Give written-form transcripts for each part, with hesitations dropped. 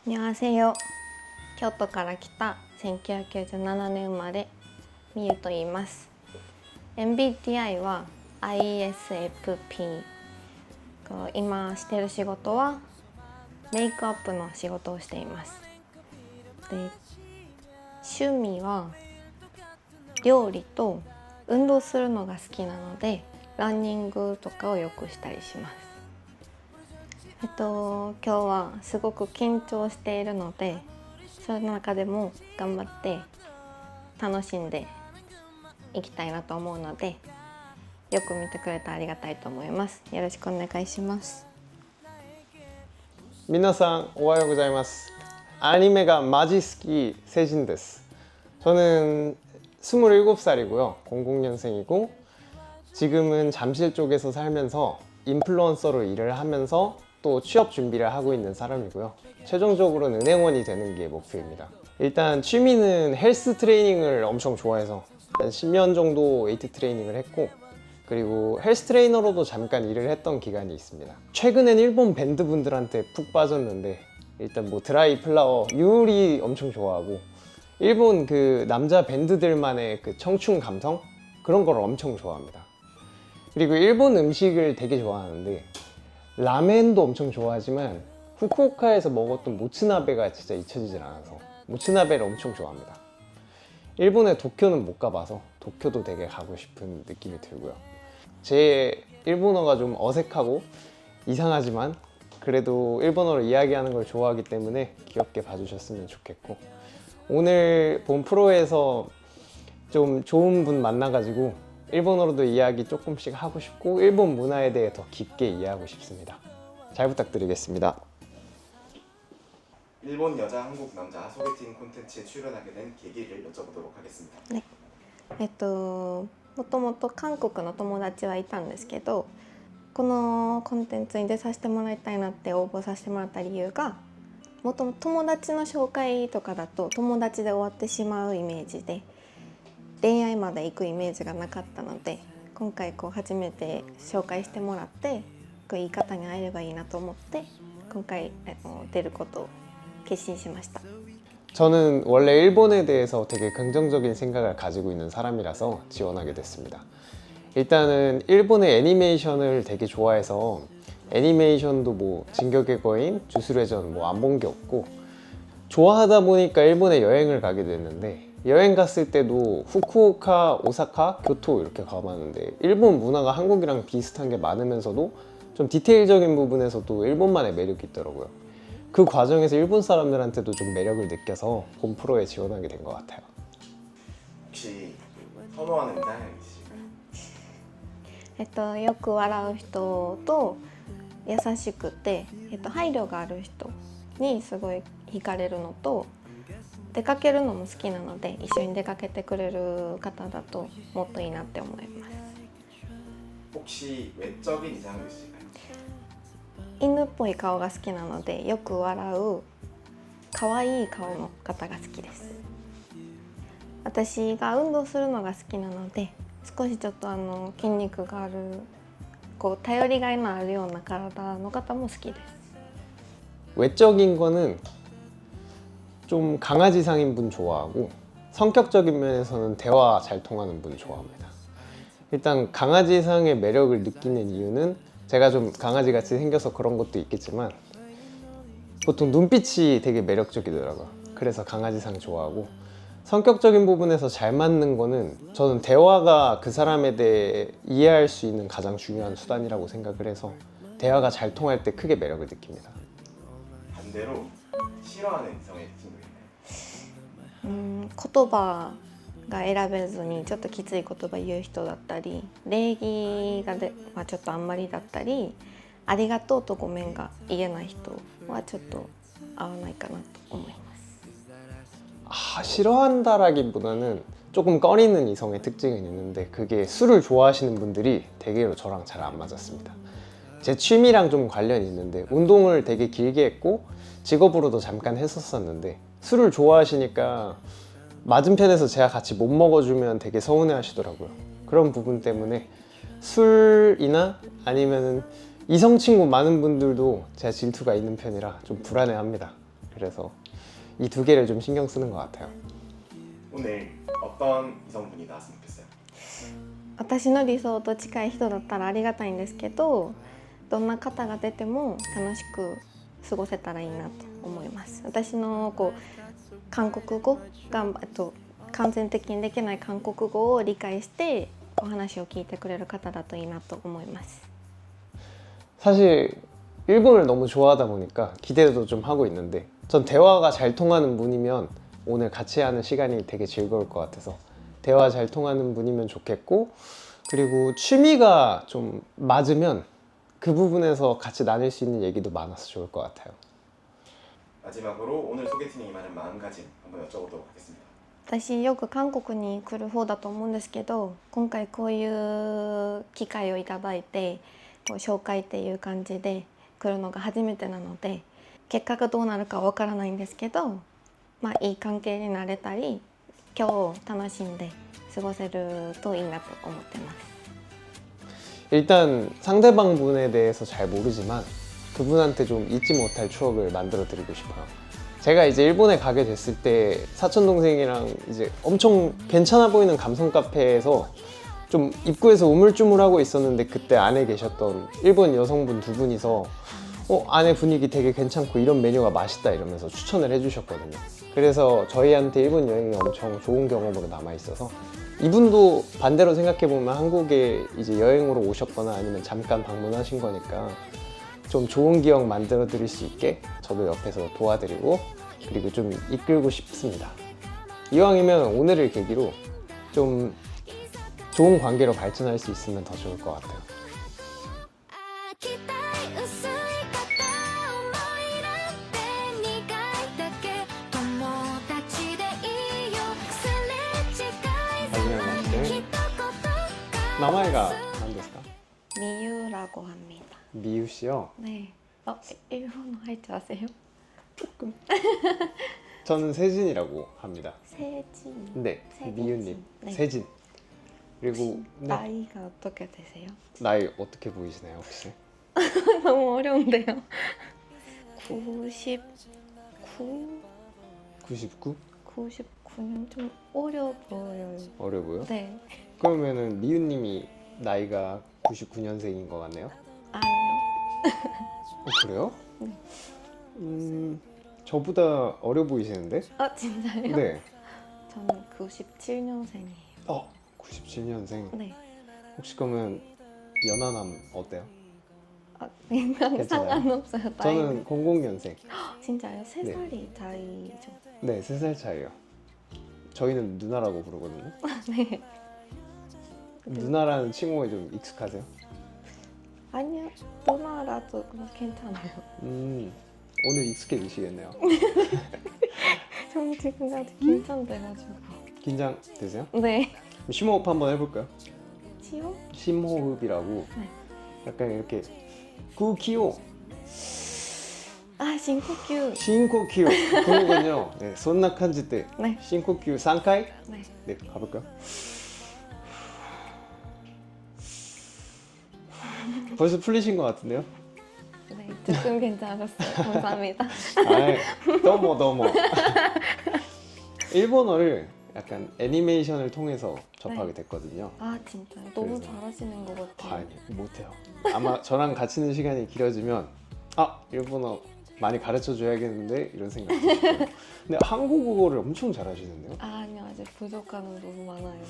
안녕하세요. 京都から来た1997年生まれみゆと言います。 MBTI は ISFP。 今している仕事はメイクアップの仕事をしています。で、趣味は料理と運動するのが好きなのでランニングとかをよくしたりします。今日はすごく緊張しているので、その中でも頑張って楽しんでいきたいなと思うので、よく見てくれてありがたいと思います。よろしくお願いします。皆さんおはようございます。아니메가 마지스키 세진です. 저는 27살이고요. 00년생이고 지금은 잠실 쪽에서 살면서 인플루언서로 일을 하면서 또 취업 준비를 하고 있는 사람이고요. 최종적으로는 은행원이 되는 게 목표입니다. 일단 취미는 헬스 트레이닝을 엄청 좋아해서 한 10년 정도 웨이트 트레이닝을 했고, 그리고 헬스 트레이너로도 잠깐 일을 했던 기간이 있습니다. 최근엔 일본 밴드 분들한테 푹 빠졌는데, 일단 뭐 드라이 플라워, 유리 엄청 좋아하고, 일본 그 남자 밴드들만의 그 청춘 감성? 그런 걸 엄청 좋아합니다. 그리고 일본 음식을 되게 좋아하는데, 라멘도 엄청 좋아하지만 후쿠오카에서 먹었던 모츠나베가 진짜 잊혀지질 않아서 모츠나베를 엄청 좋아합니다. 일본의 도쿄는 못 가봐서 도쿄도 되게 가고 싶은 느낌이 들고요. 제 일본어가 좀 어색하고 이상하지만 그래도 일본어로 이야기하는 걸 좋아하기 때문에 귀엽게 봐주셨으면 좋겠고, 오늘 본 프로에서 좀 좋은 분 만나가지고 일본어로도 이야기 조금씩 하고 싶고 일본 문화에 대해 더 깊게 이해하고 싶습니다. 잘 부탁드리겠습니다. 일본 여자, 한국 남자 소개팅 콘텐츠에 출연하게 된 계기를 여쭤보도록 하겠습니다. もともと韓国の友達はいたんですけど、このコンテンツに出させてもらいたいなって応募させてもらった理由が、もともと友達の紹介とかだと友達で終わってしまうイメージで、恋愛まで行くイメージがなかったので、今回初めて紹介してもらっていい方に会えればいいなと思って今回出ることを決心しました。 저는 원래 일본에 대해서 되게 긍정적인 생각을 가지고 있는 사람이라서 지원하게 됐습니다. 일단은 일본의 애니메이션을 되게 좋아해서 애니메이션도 뭐 진격의 거인, 주술회전 뭐 안 본 게 없고, 좋아하다 보니까 일본에 여행을 가게 됐는데, 여행 갔을 때도 후쿠오카, 오사카, 교토 이렇게 가봤는데 일본 문화가 한국이랑 비슷한 게 많으면서도 좀 디테일적인 부분에서도 일본만의 매력이 있더라고요. 그 과정에서 일본 사람들한테도 좀 매력을 느껴서 본 프로에 지원하게 된 것 같아요. 혹시 선호하는 이상형 있으실까요? よく笑う人と優しくて、配慮がある人にすごい惹かれるのと、出かけるのも好きなので一緒に出かけてくれる方だともっといいなって思います。 혹시 외적인 이상형 있으실까요? 犬っぽい顔が好きなのでよく笑う可愛い顔の方が好きです。私が運動するのが好きなので、少しちょっと筋肉がある頼りがいのあるような体の方も好きです。 외적인 거는 좀 강아지상인 분 좋아하고, 성격적인 면에서는 대화 잘 통하는 분 좋아합니다. 일단 강아지상의 매력을 느끼는 이유는 제가 좀 강아지같이 생겨서 그런 것도 있겠지만 보통 눈빛이 되게 매력적이더라고요. 그래서 강아지상 좋아하고, 성격적인 부분에서 잘 맞는 거는 저는 대화가 그 사람에 대해 이해할 수 있는 가장 중요한 수단이라고 생각을 해서 대화가 잘 통할 때 크게 매력을 느낍니다. 반대로 싫어하는 이성의 친구 있나요? 言葉が選べずにちょっときつい言葉言う人だったり、礼儀がちょっとあんまりだったり、ありがとうとごめんが言えない人はちょっと合わないかなと思います。 싫어한다라기보다는 조금 꺼리는 이성의 특징은 있는데, 그게 술을 좋아하시는 분들이 대개로 저랑 잘 안 맞았습니다. 제 취미랑 좀 관련이 있는데 운동을 되게 길게 했고 직업으로도 잠깐 했었었는데, 술을 좋아하시니까 맞은편에서 제가 같이 못 먹어주면 되게 서운해 하시더라고요. 그런 부분 때문에 술이나 아니면 이성 친구 많은 분들도 제가 질투가 있는 편이라 좀 불안해 합니다. 그래서 이 두 개를 좀 신경 쓰는 것 같아요. 오늘 어떤 이성분이 나왔으면 좋겠어요? 私の理想と近い人だったらありがたいんですけど、どんな方が出ても楽しく過ごせたらいいなと思います。私の韓国語が完全的にできない韓国語を理解してお話を聞いてくれる方だといいなと思います。 사실 일본을 너무 좋아하다 보니까 기대도 좀 하고 있는데 전 대화가 잘 통하는 분이면 오늘 같이 하는 시간이 되게 즐거울 것 같아서 대화 잘 통하는 분이면 좋겠고, 그리고 취미가 좀 맞으면 그 부분에서 같이 나눌 수 있는 얘기도 많아서 좋을 것 같아요. 마지막으로 오늘 소개팅에 임하는 마음가짐 한번 여쭤보도록 하겠습니다. 私よく韓国に来る方だと思うんですけど、今回こういう機会をいただいて紹介っていう感じで来るのが初めてなので、結果がどうなるかわからないんですけど、いい関係になれたり今日を楽しんで過ごせるといいなと思ってます。 일단 상대방 분에 대해서 잘 모르지만 그분한테 좀 잊지 못할 추억을 만들어 드리고 싶어요. 제가 이제 일본에 가게 됐을 때 사촌 동생이랑 이제 엄청 괜찮아 보이는 감성 카페에서 좀 입구에서 우물쭈물하고 있었는데, 그때 안에 계셨던 일본 여성분 두 분이서 안에 분위기 되게 괜찮고 이런 메뉴가 맛있다 이러면서 추천을 해주셨거든요. 그래서 저희한테 일본 여행이 엄청 좋은 경험으로 남아있어서, 이분도 반대로 생각해보면 한국에 이제 여행으로 오셨거나 아니면 잠깐 방문하신 거니까 좀 좋은 기억 만들어 드릴 수 있게 저도 옆에서 도와드리고 그리고 좀 이끌고 싶습니다. 이왕이면 오늘을 계기로 좀 좋은 관계로 발전할 수 있으면 더 좋을 것 같아요. 나마이가何ですか? 미유라고 합니다. 미유 씨요? 네. 일본어 할 줄 아세요? 조금. 저는 세진이라고 합니다. 세진. 네, 세진. 미유님. 네. 세진. 그리고 네. 나이가 어떻게 되세요? 나이 어떻게 보이시나요 혹시? 너무 어려운데요. 99? 99? 99년 좀 어려 보여요. 어려 보여? 네. 그러면은 미유님이 나이가 99년생인 것 같네요? 아니요. 그래요? 네. 저보다 어려 보이시는데? 진짜요? 네. 저는 97년생이에요. 97년생. 네. 혹시 그러면 연하남 어때요? 그냥 괜찮아요? 상관없어요. 저는 00년생. 진짜요? 3살이 차이죠. 네, 3살 차이요. 저희는 누나라고 부르거든요. 네. 누나라는 칭호에 좀 익숙하세요? 아니요. 누나라도 괜찮아요. 오늘 익숙해지시겠네요. 전 지금 아직 긴장돼가지고. 긴장되세요? 네. 심호흡 한번 해볼까요? 치요? 심호흡이라고 네. 약간 이렇게 구키오深呼吸. 신코큐 그거군요. 네, 손낙한지 때 네. 신코큐 3回? 네. 네, 가볼까요? 벌써 풀리신 것 같은데요? 네. 조금 괜찮았어요. 감사합니다. 너무 일본어를 약간 애니메이션을 통해서 접하게 됐거든요. 진짜요? 너무 그래서. 잘하시는 것 같아요. 아니, 못해요. 아마 저랑 같이 있는 시간이 길어지면 일본어 많이 가르쳐 줘야겠는데 이런 생각이 들어요. 근데 한국어를 엄청 잘하시는데요? 아니요. 아직 부족한 거 너무 많아요.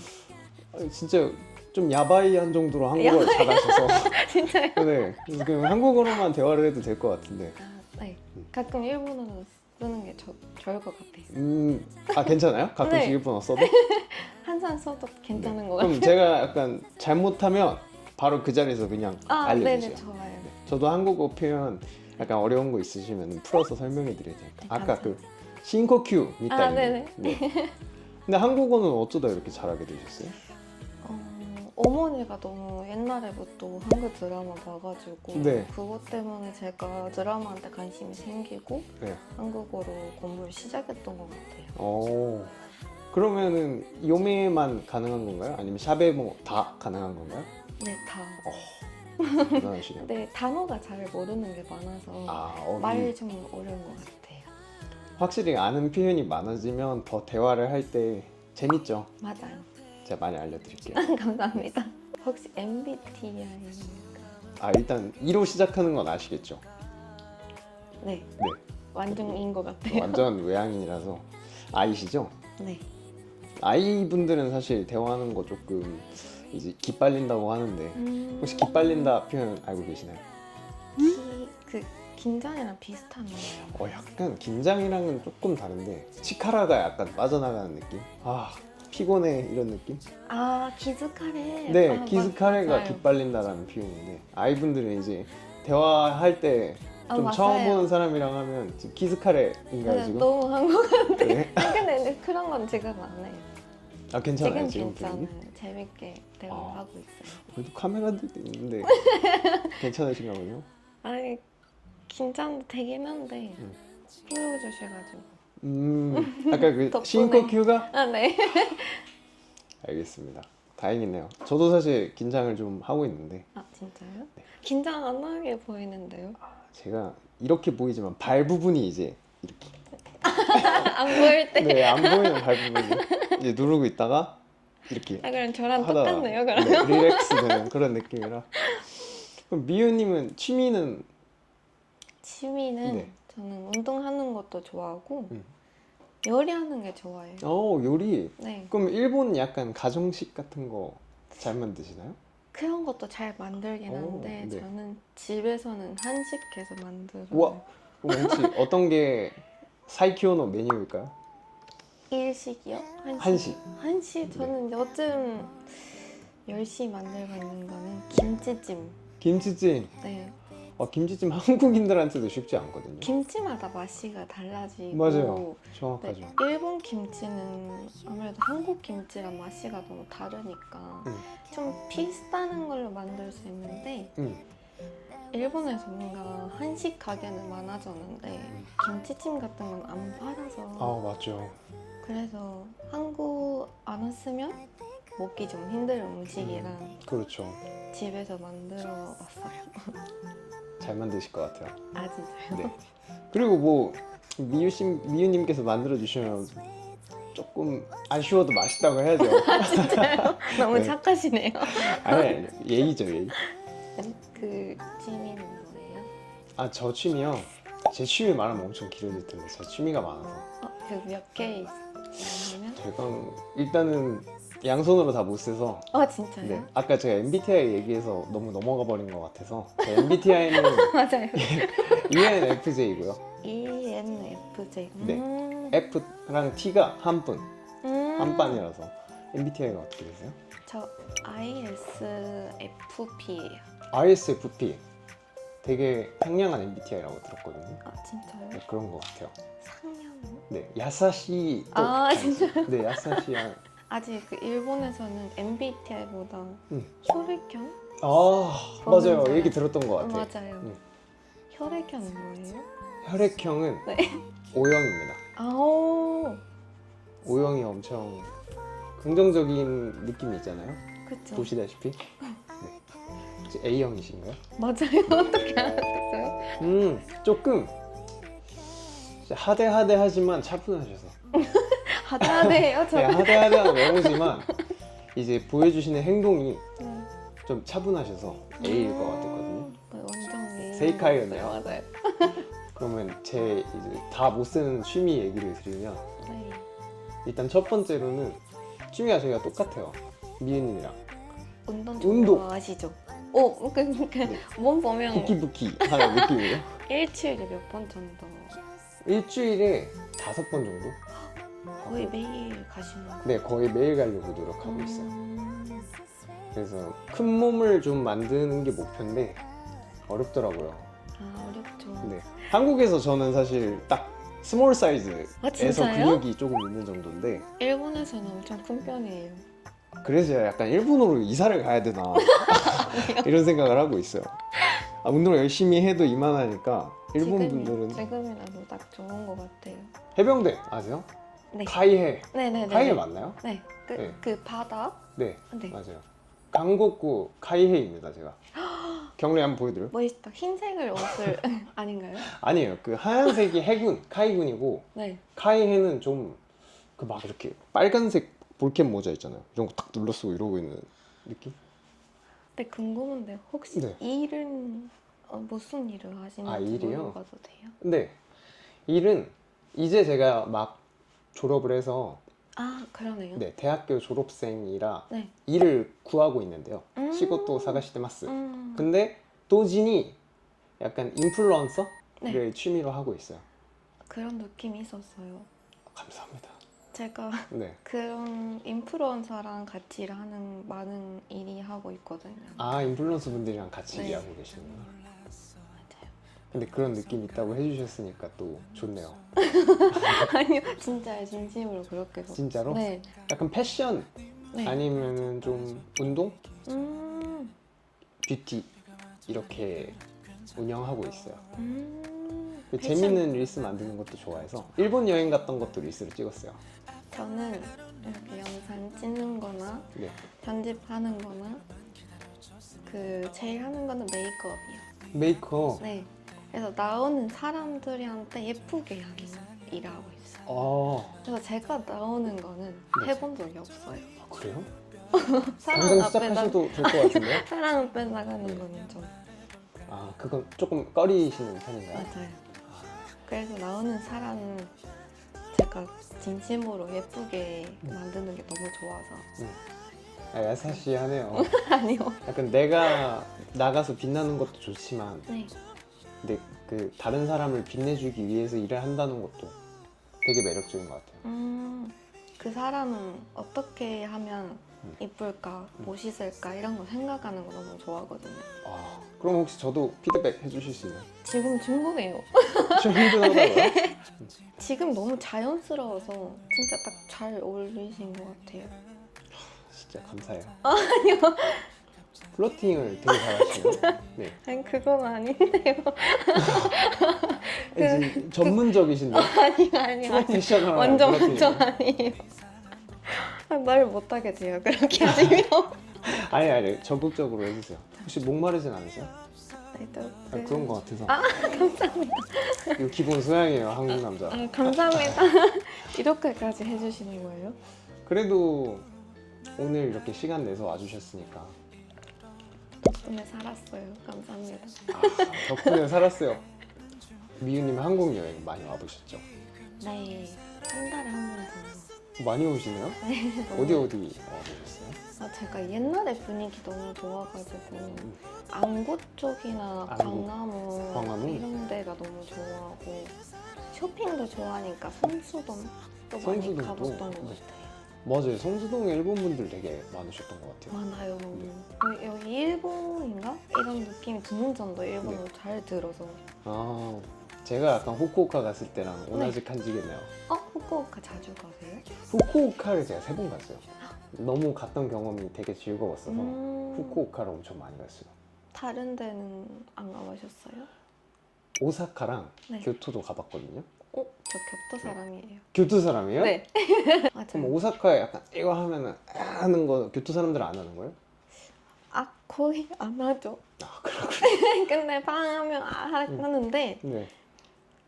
진짜 좀 야바이한 정도로 한국어를 잘하셔서 진짜요? 네, 그래서 그냥 한국어로만 대화를 해도 될 것 같은데. 네. 가끔 일본어로 쓰는 게 좋을 것 같아요. 괜찮아요? 가끔씩 네. 일본어 써도? 한참 써도 괜찮은 것 그럼 같아요. 제가 약간 잘못하면 바로 그 자리에서 그냥 알려주세요. 네네, 좋아요. 네. 저도 한국어 표현 약간 어려운 거 있으시면 풀어서 설명해 드릴 테니까. 네, 아까 감사합니다. 그 신코큐 미타이. 네네. 네. 근데 한국어는 어쩌다 이렇게 잘하게 되셨어요? 어머니가 너무 옛날에부터 한국 드라마 봐가지고 네. 그것 때문에 제가 드라마한테 관심이 생기고 네. 한국어로 공부를 시작했던 것 같아요. 그러면은 요메만 가능한 건가요? 아니면 샵에 뭐 다 가능한 건가요? 네, 다. 대단하시네요. 근데 단어가 잘 모르는 게 많아서 아, 말이 좀 어려운 것 같아요. 확실히 아는 표현이 많아지면 더 대화를 할 때 재밌죠. 맞아요. 제가 많이 알려드릴게요. 감사합니다. 혹시 MBTI? 아 일단 E로 시작하는 건 아시겠죠? 네, 네. 완전인 것 같아요. 완전 외향인이라서 I시죠? 네. I 분들은 사실 대화하는 거 조금 이제 기빨린다고 하는데 혹시 음. 기빨린다 표현 알고 계시나요? 그 긴장이랑 비슷한 거예요. 약간 긴장이랑은 조금 다른데 치카라가 약간 빠져나가는 느낌? 아 피곤해 이런 느낌? 아, 기스카레. 네, 아, 기스카레가 맞아요. 기빨린다라는 표현인데 아이분들은 이제 대화할 때 아, 좀 맞아요. 처음 보는 사람이랑 하면 지금 기스카레인가요 네, 지금? 너무 한국 같아. 네. 근데 그런 건 지금 안 해요. 아 괜찮아요 지금 지금 분위기? 괜찮아요. 재밌게 대화를 아. 하고 있어요. 그래도 카메라들도 있는데 괜찮으신가 보요? 아니, 긴장도 되긴 한데 음. 풀어주셔가지고. 아까 그 덕분에. 심호흡가? 아, 네. 알겠습니다. 다행이네요. 저도 사실 긴장을 좀 하고 있는데 아, 진짜요? 긴장 안 하게 보이는데요? 제가 이렇게 보이지만 발 부분이 이제 이렇게 안 보일 때? 네, 안 보이는 발 부분이 이제 누르고 있다가 이렇게 아, 그럼 저랑 하다가 똑같네요, 그럼. 네, 릴렉스 되는 그런 느낌이라. 그럼 미유님은 취미는 취미는 네. 저는 운동하는 것도 좋아하고 음. 요리하는 게 좋아해요. 요리. 네. 그럼 일본 약간 가정식 같은 거 잘 만드시나요? 그런 것도 잘 만들긴 오, 한데 네. 저는 집에서는 한식 계속 만들어요. 우와. 그럼 혹시 어떤 게 사이키오노 메뉴일까요? 일식이요? 한식. 한식 저는 요즘 열심히 만들고 있는 거는 김치찜. 김치찜. 네. 김치찜 한국인들한테도 쉽지 않거든요. 김치마다 맛이가 달라지고. 맞아요. 네, 정확하죠. 일본 김치는 아무래도 한국 김치랑 맛이가 너무 다르니까 좀 비슷한 걸로 만들 수 있는데 일본에서 뭔가 한식 가게는 많아졌는데 김치찜 같은 건 안 팔아서 맞죠. 그래서 한국 안 왔으면 먹기 좀 힘든 음식이라 그렇죠. 집에서 만들어 봤어요. 잘 만드실 것 같아요. 아, 진짜요? 네. 그리고 뭐 미유님께서 만들어 주시면 조금 아쉬워도 맛있다고 해야죠. 진짜요? 너무 네. 착하시네요. 아니 예의죠 예의. 그 취미는 뭐예요? 저 취미요. 제 취미 말하면 엄청 길어질 텐데 제 취미가 많아서 그 몇 개 있으면? 제가 일단은 양손으로 다 못 세서 진짜요? 네. 아까 제가 MBTI 얘기해서 너무 넘어가 버린 것 같아서 제 MBTI는 맞아요. ENFJ고요. ENFJ. 네. F랑 T가 한분 한반이라서 MBTI가 어떻게 되세요? 저 ISFP예요. ISFP 되게 상냥한 MBTI라고 들었거든요. 아, 진짜요? 네, 그런 것 같아요. 상냥요? 네, 야사시. 진짜요? 네, 야사시한. 아직 그 일본에서는 MBTI보다 음. 혈액형? 맞아요. 보는 얘기 사람. 들었던 것 같아요. 맞아요. 음. 혈액형은 뭐예요? 혈액형은 네. O형입니다. 아오, O형이 엄청 긍정적인 느낌이 있잖아요. 그쵸. 보시다시피. 네. 혹시 A형이신가요? 맞아요. 어떻게 알았어요? 조금 하대하대하지만 차분하셔서. 하다하대요, 저. 네, 하대하대한 외모지만 이제 보여주시는 행동이 네. 좀 차분하셔서 A일 것 같았거든요. 완전 세이카이였네요. 맞아요. 그러면 제 이제 다 못 쓰는 취미 얘기를 드리면 네. 일단 첫 번째로는 취미가 저희가 똑같아요. 미유님이랑 운동 좋아하시죠? 네. 몸 보면 부키부키 하는 느낌이에요. 일주일에 몇 번 정도? 일주일에 5번 정도? 거의 매일 가시는 거예요? 네, 거의 매일 가려고 노력하고 있어요. 그래서 큰 몸을 좀 만드는 게 목표인데 어렵더라고요. 어렵죠. 네. 한국에서 저는 사실 딱 스몰 사이즈에서 진짜요? 근육이 조금 있는 정도인데 일본에서는 엄청 큰 편이에요. 그래서 제가 약간 일본으로 이사를 가야 되나 이런 생각을 하고 있어요. 운동을 열심히 해도 이만하니까 일본 분들은 지금이라도 딱 좋은 것 같아요. 해병대 아세요? 네. 카이해. 네네네. 카이해 맞나요? 네. 네. 그 바다? 네, 네. 맞아요. 강곡구 카이해입니다 제가. 경례 한번 보여드려요? 멋있다. 흰색을 옷을 아닌가요? 아니에요. 그 하얀색이 해군, 카이군이고 네. 카이해는 좀 그 막 이렇게 빨간색 볼캡 모자 있잖아요. 이런 거 딱 눌러쓰고 이러고 있는 느낌? 근데 궁금한데 혹시 네. 일은 무슨 일을 하시는지 일이요? 물어봐도 돼요? 근데 일은 이제 제가 막 졸업을 해서 아 그러네요. 네, 대학교 졸업생이라 네. 일을 구하고 있는데요. 음. 시고토 사가시테마스. 음. 근데 도진이 약간 인플루언서를 네. 취미로 하고 있어요. 그런 느낌이 있었어요. 감사합니다. 제가 네. 그런 인플루언서랑 같이 일하는 많은 일이 하고 있거든요. 인플루언서 분들이랑 같이 네. 일하고 계시는구나. 맞아요. 근데 그런 느낌 있다고 해주셨으니까 또 좋네요. 아니요, 진짜요, 진심으로 그렇게. 진짜로? 네. 약간 패션 네. 아니면은 좀 운동? 음. 뷰티 이렇게 운영하고 있어요. 그 패션. 재밌는 릴스 만드는 것도 좋아해서 일본 여행 갔던 것도 릴스를 찍었어요. 저는 이렇게 영상 찍는 거나 네. 편집하는 거나 그 제일 하는 거는 메이크업이요. 메이크업. 네. 그래서 나오는 사람들한테 예쁘게 하는 일하고 있어요. 그래서 제가 나오는 거는 네. 해본 적이 없어요. 그래요? 사람 당장 앞에 시작하셔도 될 것 같은데요? 사람 앞에 나가는 거는 좀 그건 조금 꺼리시는 편인가요? 맞아요. 그래서 나오는 사람은 제가 진심으로 예쁘게 만드는 게 너무 좋아서. 야사시하네요. 아니요. 약간 내가 나가서 빛나는 것도 좋지만 네. 근데 그 다른 사람을 빛내주기 위해서 일을 한다는 것도 되게 매력적인 것 같아요. 그 사람은 어떻게 하면 이쁠까, 멋있을까 이런 거 생각하는 거 너무 좋아하거든요. 그럼 혹시 저도 피드백 해주실 수 있나요? 지금 중국이에요. 좀 힘들다고요? 지금 너무 자연스러워서 진짜 딱 잘 어울리신 것 같아요. 진짜 감사해요. 아니요. 플러팅을 되게 잘하시네요. 네. 아니 그건 아닌데요. 지금 전문적이신데 아니. 프로페셔널 완전 플러팅이에요. 아니에요. 말 못하게 돼요. 그렇게 하시면. 아니 적극적으로 해주세요. 혹시 목마르진 않으세요? 그런 것 같아서. 감사합니다. 이거 기본 소양이에요, 한국 남자. 감사합니다. 이렇게까지 해주시는 거예요? 그래도 오늘 이렇게 시간 내서 와주셨으니까 덕분에 살았어요. 감사합니다. 덕분에 살았어요. 미유님 한국 여행 많이 와보셨죠? 네, 한 달에 한 번 정도. 많이 오시네요? 네, 너무- 어디 와보셨어요? 제가 옛날에 분위기 너무 좋아가지고 안구 쪽이나 안구. 광화문 이런 데가 너무 좋아하고 쇼핑도 좋아하니까 성수동도 많이 성수동도? 가봤던 것 네. 같아요. 맞아요. 성수동에 일본 분들 되게 많으셨던 것 같아요. 많아요. 네. 여기 일본인가? 이런 느낌이 드는 정도 일본어 잘 들어서. 제가 약간 후쿠오카 갔을 때랑 오나지 간지겠네요. 후쿠오카 자주 가세요? 후쿠오카를 제가 3번 갔어요. 너무 갔던 경험이 되게 즐거웠어서 후쿠오카를 엄청 많이 갔어요. 다른 데는 안 가보셨어요? 오사카랑 네. 교토도 가봤거든요. 저 교토 사람이에요. 교토 사람이에요? 네. 그럼 맞아요. 오사카에 약간 이거 하면은 하는 거 교토 사람들은 안 하는 거예요? 거의 안 하죠. 그렇군요. 근데 방하면 하는데 네.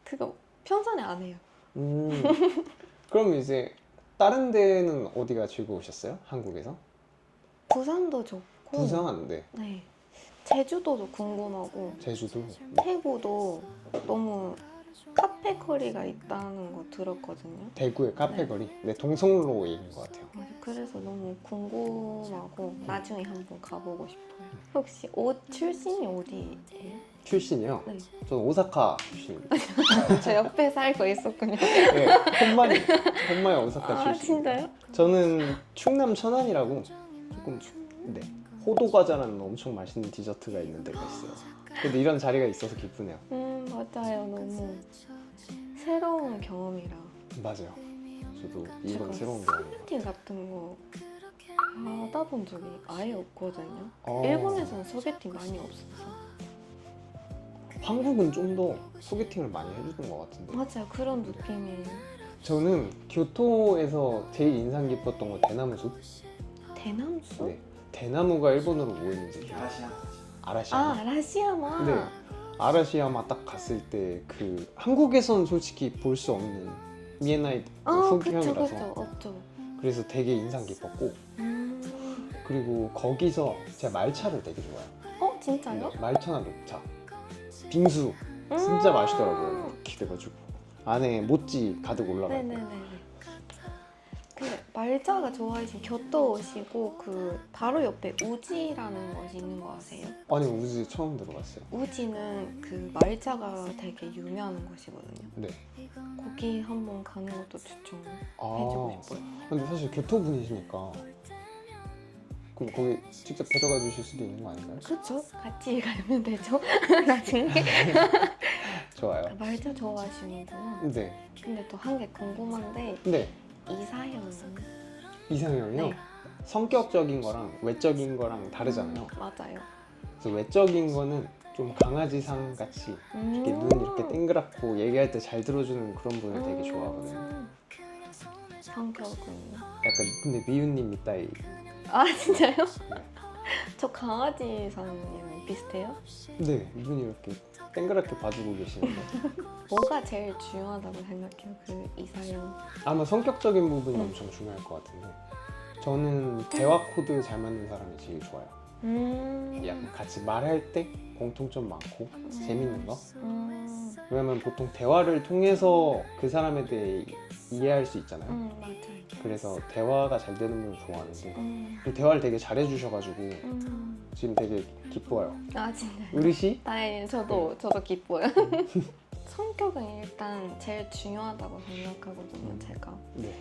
그거 평소에 안 해요. 그럼 이제 다른 데는 어디가 즐거우셨어요? 한국에서? 부산도 좋고. 부산, 네. 네. 제주도도 궁금하고 제주도. 태국도 너무 카페 거리가 있다는 거 들었거든요. 대구의 카페거리. 네, 동성로인 것 같아요. 그래서 너무 궁금하고 나중에 한번 가보고 싶어요. 혹시 옷 출신이 어디예요? 출신이요? 네. 저는 오사카 출신입니다. 저 옆에 살고 있었군요. 네, 혼마의 오사카 출신. 진짜요? 저는 충남 천안이라고 조금 네, 호도 과자라는 엄청 맛있는 디저트가 있는 데가 있어요. 근데 이런 자리가 있어서 기쁘네요. 맞아요. 너무 새로운 경험이라. 맞아요. 저도 이건 제가 새로운 경험이에요. 소개팅 같은 거 받아본 적이 아예 없거든요. 어. 일본에서는 소개팅 많이 없어서. 한국은 좀 더 소개팅을 많이 해주는 것 같은데. 맞아요. 그런 느낌이에요. 저는 교토에서 제일 인상 깊었던 건 대나무 숲. 대나무숲? 네, 대나무가 일본어로 뭐 있는지. 야시야. 아라시야마. 아라시야마. 네. 아라시야마 딱 갔을 때 그 한국에선 솔직히 볼 수 없는 미에나이 그쵸 풍경이라서 그쵸 어쩌. 그래서 되게 인상 깊었고 그리고 거기서 제가 말차를 되게 좋아해요. 진짜요? 네, 말차나 녹차, 빙수 진짜 맛있더라고요. 기대가지고 안에 모찌 가득 올라가 있고. 네네네. 그 말차가 좋아하시면 교토 오시고 그 바로 옆에 우지라는 곳이 있는 거 아세요? 아니 우즈 처음 들어봤어요. 우지는 그 말차가 되게 유명한 곳이거든요. 네. 거기 한번 가는 것도 추천해주고 아 싶어요. 근데 사실 교토 분이시니까 그럼 거기 직접 데려가 주실 수도 있는 거 아닌가요? 그쵸? 같이 가면 되죠? 나중에. 좋아요. 말차 좋아하시는구나. 네. 근데 또 한 개 궁금한데 네. 이사연은? 이상형이요? 네. 성격적인 거랑 외적인 거랑 다르잖아요. 맞아요. 그래서 외적인 거는 좀 강아지상 같이 이렇게 눈 이렇게 땡그랗고 얘기할 때 잘 들어주는 그런 분을 되게 좋아하거든요. 성격은? 약간 근데 미유님 이따이. 진짜요? 네. 저 강아지상이랑 비슷해요? 네, 눈이 이렇게 땡그랗게 봐주고 계시는데 뭐가 제일 중요하다고 생각해요? 그 이사연. 아마 성격적인 부분이 엄청 중요할 것 같은데 저는 대화 코드 잘 맞는 사람이 제일 좋아요. 약간 같이 말할 때 공통점 많고 재밌는 거. 왜냐면 보통 대화를 통해서 그 사람에 대해 이해할 수 있잖아요. 맞아요. 그래서 대화가 잘 되는 분을 좋아하는데 대화를 되게 잘해주셔가지고 지금 되게 기뻐요. 진짜요? 으르시? 다행히 저도 기뻐요. 성격은 일단 제일 중요하다고 생각하거든요, 제가. 네.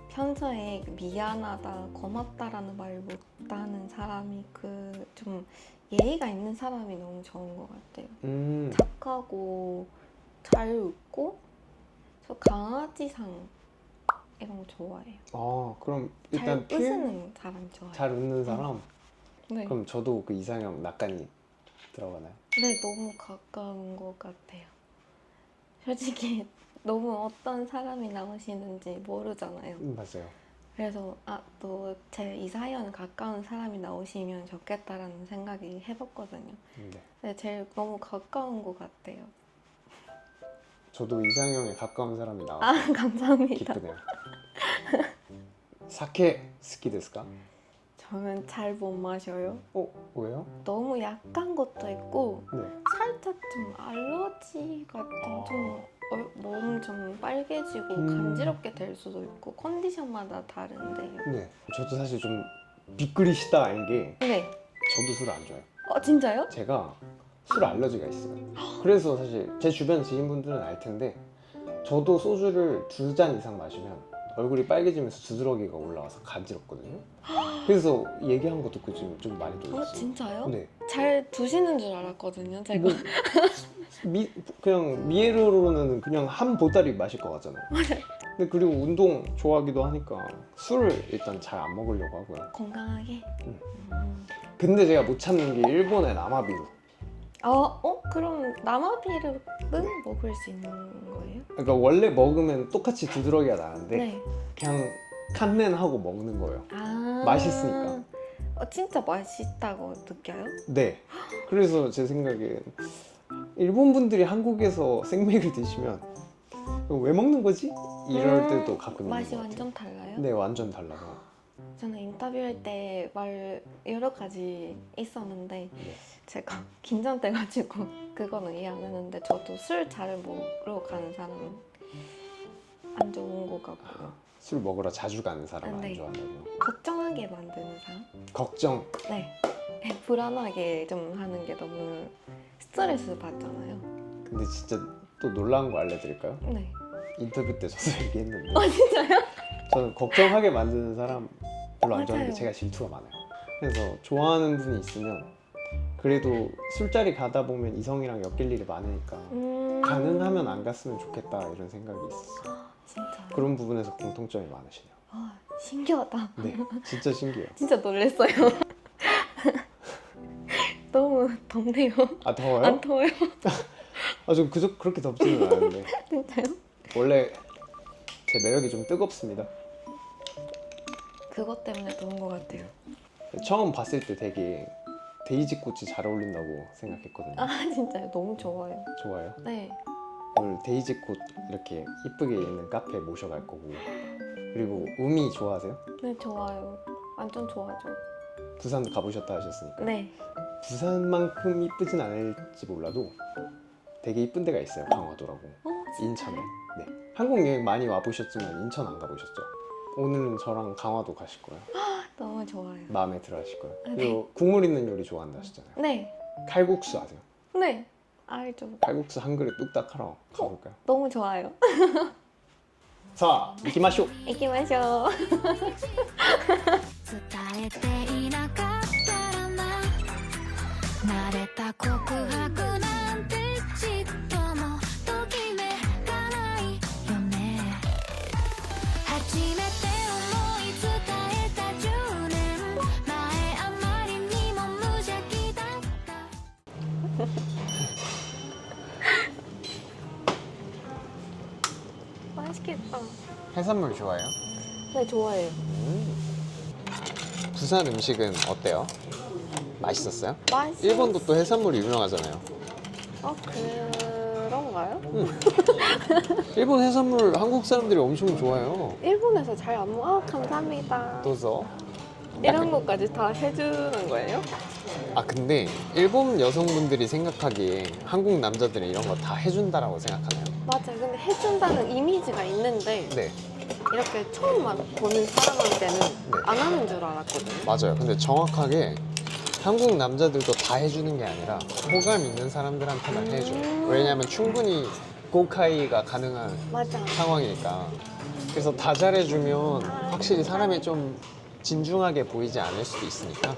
평소에 미안하다, 고맙다라는 말을 못하는 사람이 좀 예의가 있는 사람이 너무 좋은 것 같아요. 착하고 잘 웃고 저 강아지상 이런 거 좋아해요. 그럼 잘 일단 웃는 사람 좋아해요. 잘 웃는 사람? 네. 그럼 저도 그 이상형 낙관이 들어가나요? 네, 너무 가까운 것 같아요. 솔직히 너무 어떤 사람이 나오시는지 모르잖아요. 맞아요. 그래서 또 제 이사연 가까운 사람이 나오시면 좋겠다라는 생각이 해봤거든요. 네. 근데 제일 너무 가까운 것 같아요. 저도 이상형에 가까운 사람이 나와서 감사합니다. 기쁘네요. 사케 스키 데스 까? 저는 잘 못 마셔요. 왜요? 너무 약한 것도 있고 네. 살짝 좀 알러지 같은 몸 좀 빨개지고 간지럽게 될 수도 있고 컨디션마다 다른데. 네. 저도 사실 좀 비끄리시다인 게 네. 저도 술을 안 좋아해요. 진짜요? 제가 술 알러지가 있어요. 그래서 사실 제 주변 지인분들은 알 텐데 저도 소주를 2잔 이상 마시면 얼굴이 빨개지면서 두드러기가 올라와서 간지럽거든요. 그래서 얘기한 거 듣고 지금 좀 많이 놀랐어요. 진짜요? 네. 잘 두시는 줄 알았거든요, 제가. 뭐, 그냥 미에르로는 그냥 한 보따리 마실 것 같잖아요. 근데 그리고 운동 좋아하기도 하니까 술을 일단 잘 안 먹으려고 하고요. 건강하게. 근데 제가 못 참는 게 일본의 나마비루. 그럼 나마비르는 먹을 수 있는 거예요? 그러니까 원래 먹으면 똑같이 두드러기가 나는데 네. 그냥 칸넨하고 먹는 거예요. 맛있으니까. 진짜 맛있다고 느껴요? 네. 그래서 제 생각에 일본 분들이 한국에서 생맥을 드시면 이거 왜 먹는 거지? 이럴 때도 가끔 있는 맛이 것 같아요. 완전 달라요? 네, 완전 달라서. 저는 인터뷰할 때 말 여러 가지 있었는데 제가 긴장돼가지고 그거는 이해 안 했는데 저도 술 잘 먹으러 가는 사람은 안 좋은 것 같고요. 술 먹으러 자주 가는 사람은 네. 안 좋아한다고요. 걱정하게 만드는 사람? 걱정. 네. 불안하게 좀 하는 게 너무 스트레스 받잖아요. 근데 진짜 또 놀라운 거 알려드릴까요? 네. 인터뷰 때 저도 얘기했는데 진짜요? 저는 걱정하게 만드는 사람 별로 안 좋아하는 게 맞아요. 제가 질투가 많아요. 그래서 좋아하는 분이 있으면 그래도 술자리 가다 보면 이성이랑 엮일 일이 많으니까 가능하면 안 갔으면 좋겠다 이런 생각이 있었어요. 진짜. 그런 부분에서 공통점이 많으시네요. 신기하다. 네, 진짜 신기해요. 진짜 놀랬어요. 너무 덥네요. 더워요? 안 더워요? 좀 그렇게 덥지는 않은데 진짜요? 원래 제 매력이 좀 뜨겁습니다. 그것 때문에 더운 것 같아요. 처음 봤을 때 되게 데이지 꽃이 잘 어울린다고 생각했거든요. 아 진짜요? 너무 좋아요. 좋아요. 네. 오늘 데이지 꽃 이렇게 이쁘게 있는 카페 모셔갈 거고, 그리고 우미 좋아하세요? 네 좋아요. 완전 좋아하죠. 부산 가보셨다 하셨으니까 네. 부산만큼 이쁘진 않을지 몰라도 되게 이쁜 데가 있어요. 강화도라고. 인천에. 네. 한국 여행 많이 와보셨지만 인천 안 가보셨죠? 오늘은 저랑 강화도 가실 거예요. 너무 좋아요. 마음에 들어 하실 거예요. 네. 그리고 국물 있는 요리 좋아한다 하셨잖아요. 네. 칼국수 아세요? 네. 알죠. 칼국수 한 그릇 뚝딱 하러 가볼까요? 너무 좋아요. 자, 이키마쇼! 行きましょう。伝えていなかったらな慣れた告白なんてちっともときめかないよね初めて思い伝えた10年前あまりにも無邪気だった 맛있겠다. 해산물 좋아해요? 네 좋아해요. 부산 음식은 어때요? 맛있었어요? 맛있. 일본도 또 해산물이 유명하잖아요. 그런가요? 일본 해산물 한국 사람들이 엄청 좋아해요. 일본에서 잘 안 먹어. 감사합니다. 또서 이런 것까지 다 해주는 거예요? 아 근데 일본 여성분들이 생각하기에 한국 남자들은 이런 거 다 해준다라고 생각하나요? 맞아요. 근데 해준다는 이미지가 있는데 네, 이렇게 처음만 보는 사람한테는 안 하는 줄 알았거든요. 맞아요. 근데 정확하게 한국 남자들도 다 해주는 게 아니라 호감 있는 사람들한테만 해줘요. 왜냐하면 충분히 고카이가 가능한 맞아. 상황이니까. 그래서 다 잘해주면 확실히 사람이 좀 진중하게 보이지 않을 수도 있으니까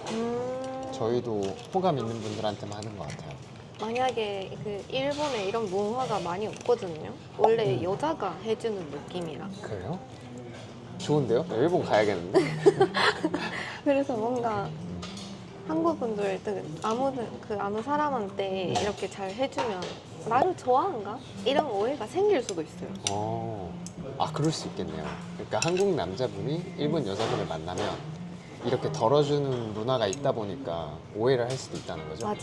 저희도 호감 있는 분들한테만 하는 것 같아요. 만약에 그 일본에 이런 문화가 많이 없거든요. 원래 여자가 해주는 느낌이라. 그래요? 좋은데요? 일본 가야겠는데? 그래서 뭔가 한국 분들 아무 사람한테 이렇게 잘 해주면 나를 좋아한가? 이런 오해가 생길 수도 있어요. 아 그럴 수 있겠네요. 그러니까 한국 남자분이 일본 여자분을 만나면 이렇게 덜어주는 문화가 있다 보니까 오해를 할 수도 있다는 거죠? 맞아요.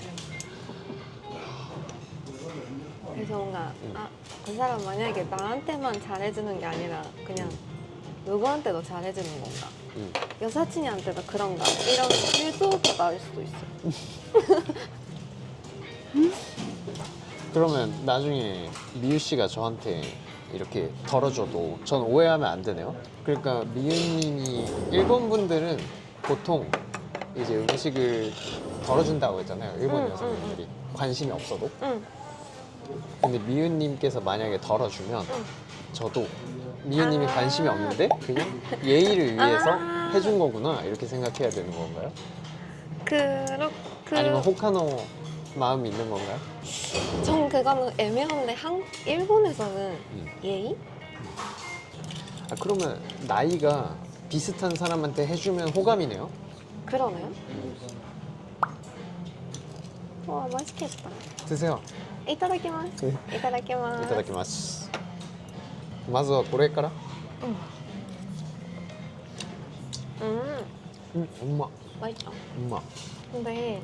그래서 뭔가 그 사람 만약에 나한테만 잘해주는 게 아니라 그냥 누구한테도 잘해주는 건가? 여사친한테도 그런가? 이런 실수가 나올 수도 있어요. 그러면 나중에 미유 씨가 저한테 이렇게 덜어줘도 전 오해하면 안 되네요. 그러니까 미유님이 일본 분들은 보통 이제 음식을 덜어준다고 했잖아요. 일본 여성분들이 관심이 없어도. 응. 근데 미유님께서 만약에 덜어주면 저도 미유님이 관심이 없는데 그냥 예의를 위해서 해준 거구나 이렇게 생각해야 되는 건가요? 아니면 호카노 마음이 있는 건가요? 전 그거는 애매한데 일본에서는 예의? 아, 그러면 나이가 비슷한 사람한테 해주면 호감이네요? 그러네요. 와 맛있겠다. 드세요. いただきます。いただきます。いただきます。まずはこれから。엄마. 맛있다. 엄마. 근데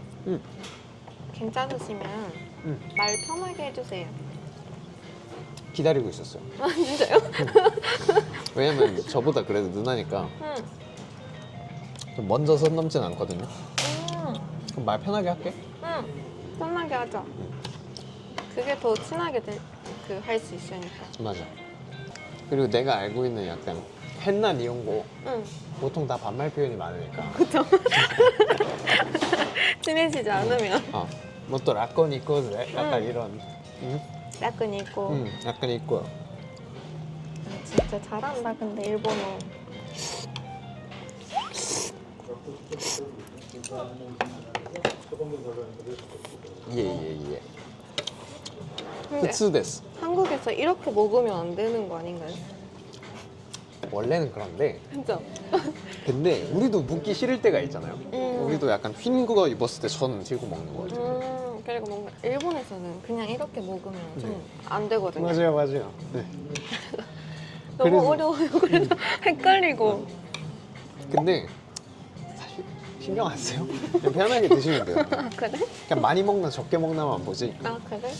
괜찮으시면 말 편하게 해주세요. 기다리고 있었어요. 아 진짜요? 왜냐면 저보다 그래도 누나니까 좀 먼저 선 넘진 않거든요. 그럼 말 편하게 할게. 편하게 하자. 그게 더 친하게 할 수 있으니까. 맞아. 그리고 내가 알고 있는 약간 헨나 니혼고 보통 다 반말 표현이 많으니까. 그쵸? 친해지지 않으면. 뭐 또 라건 있고 약간 이런. 약간 있고. 약간 있고. 진짜 잘한다 근데 일본어. 예. 근데 普通です. 한국에서 이렇게 먹으면 안 되는 거 아닌가요? 원래는 그런데 그죠? 근데 우리도 묻기 싫을 때가 있잖아요. 우리도 약간 흰 거 입었을 때 전 들고 먹는 거 같아요. 그리고 뭔가 일본에서는 그냥 이렇게 먹으면 좀 안 되거든요. 맞아요. 네. 너무 그래서- 어려워요. 그래서 헷갈리고. 근데 사실 신경 안 써요. 그냥 편하게 드시면 돼요. 아 그래? 그냥 많이 먹나 적게 먹나만 보지. 아 그래?